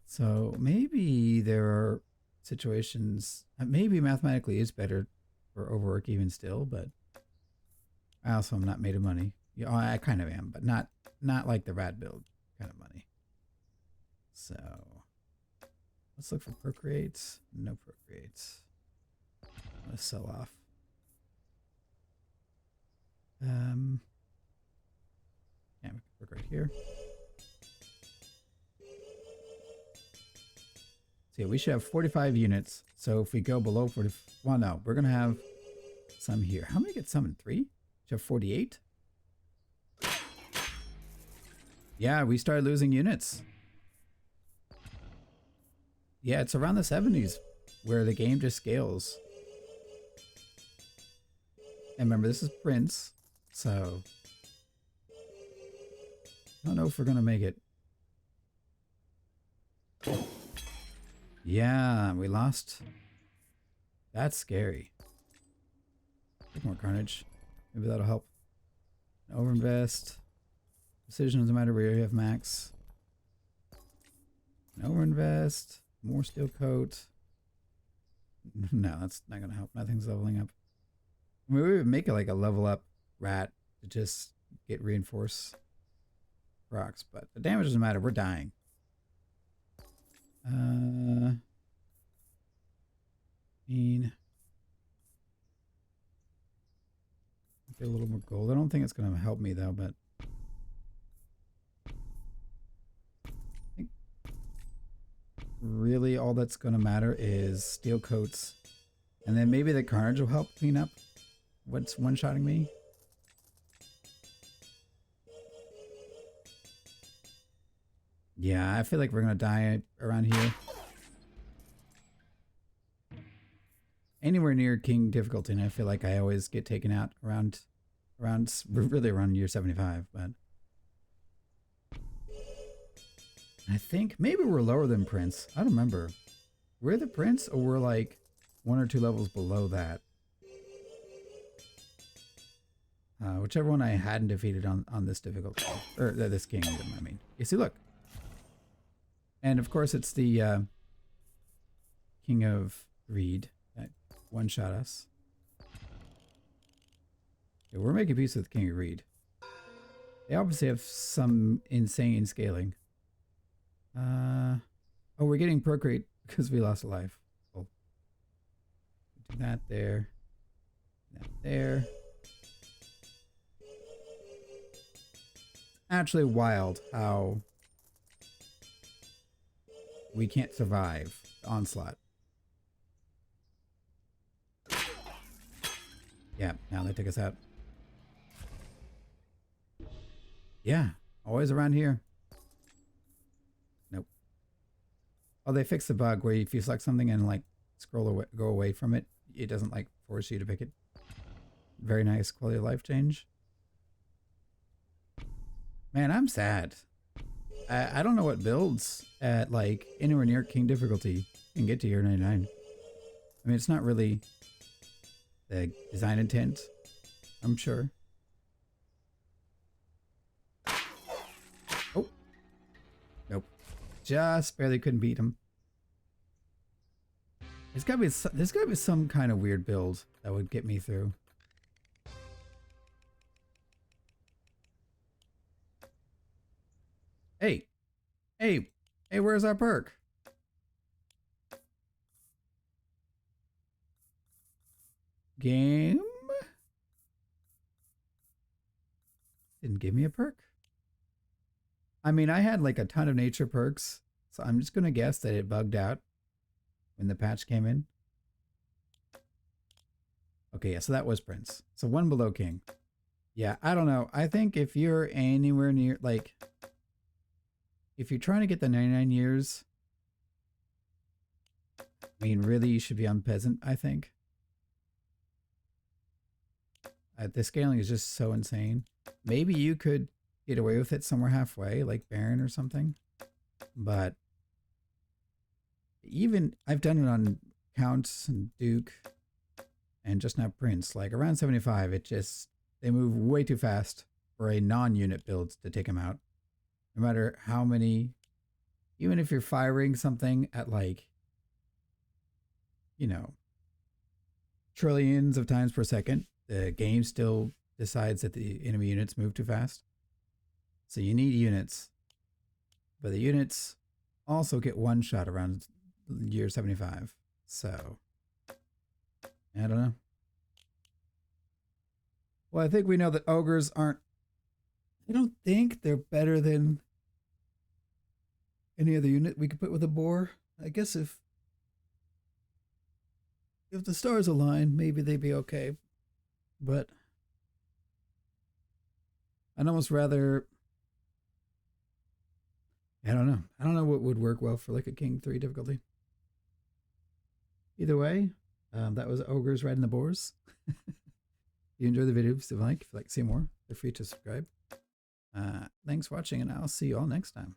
So maybe there are situations, maybe mathematically is better for overwork even still, but I also am not made of money. Yeah, I kind of am, but not like the rat build kind of money. So let's look for procreates. No procreates. Let's sell off. Yeah, we can work right here. So yeah, we should have 45 units. So if we go below 40, well, no, we're gonna have some here. How many get summoned? 3? Should have 48. Yeah, we started losing units. Yeah, it's around the 70s where the game just scales. And remember, this is Prince, so I don't know if we're gonna make it. Yeah, we lost. That's scary. Take more carnage. Maybe that'll help. Overinvest. Precision doesn't matter where you have max. Overinvest. More steel coat. No, that's not gonna help. Nothing's leveling up. I mean, we would make it like a level up rat to just get reinforce rocks, but the damage doesn't matter. We're dying. Get a little more gold. I don't think it's going to help me though, but I think really all that's going to matter is steel coats, and then maybe the carnage will help clean up what's one-shotting me. Yeah, I feel like we're going to die around here. Anywhere near king difficulty, and I feel like I always get taken out around really around year 75, but I think maybe we're lower than Prince. I don't remember. We're the Prince, or we're like 1 or 2 levels below that. Whichever one I hadn't defeated on this difficulty, or this kingdom, I mean. You see, look. And of course it's the King of Greed that one-shot us. Okay, we're making peace with King of Greed. They obviously have some insane scaling. Oh, we're getting procreate because we lost a life. Oh. Do that there. That there. Actually wild how we can't survive the onslaught. Yeah, now they took us out. Yeah, always around here. Nope. Oh, they fixed the bug where if you select something and like scroll away, go away from it, it doesn't like force you to pick it. Very nice quality of life change. Man, I'm sad. I don't know what builds at like anywhere near king difficulty can get to year 99. I mean, it's not really the design intent, I'm sure. Oh, nope. Just barely couldn't beat him. There's gotta be some kind of weird build that would get me through. Hey, hey, hey, where's our perk? Game? Didn't give me a perk. I mean, I had like a ton of nature perks, so I'm just gonna guess that it bugged out when the patch came in. Okay, yeah, so that was Prince. So one below King. Yeah, I don't know. I think if you're anywhere near, like, if you're trying to get the 99 years, I mean, really, you should be on Peasant, I think. The scaling is just so insane. Maybe you could get away with it somewhere halfway, like Baron or something. But even, I've done it on Counts and Duke and just now Prince. Like, around 75, it just, they move way too fast for a non-unit build to take them out. No matter how many, even if you're firing something at like, you know, trillions of times per second, the game still decides that the enemy units move too fast. So you need units. But the units also get one shot around year 75. So, I don't know. Well, I think we know that ogres aren't, I don't think they're better than any other unit we could put with a boar. I guess if the stars align, maybe they'd be okay. But I'd almost rather, I don't know. I don't know what would work well for like a King 3 difficulty. Either way, that was Ogres riding the boars. If you enjoyed the video, if you like to see more, feel free to subscribe. Thanks for watching, and I'll see you all next time.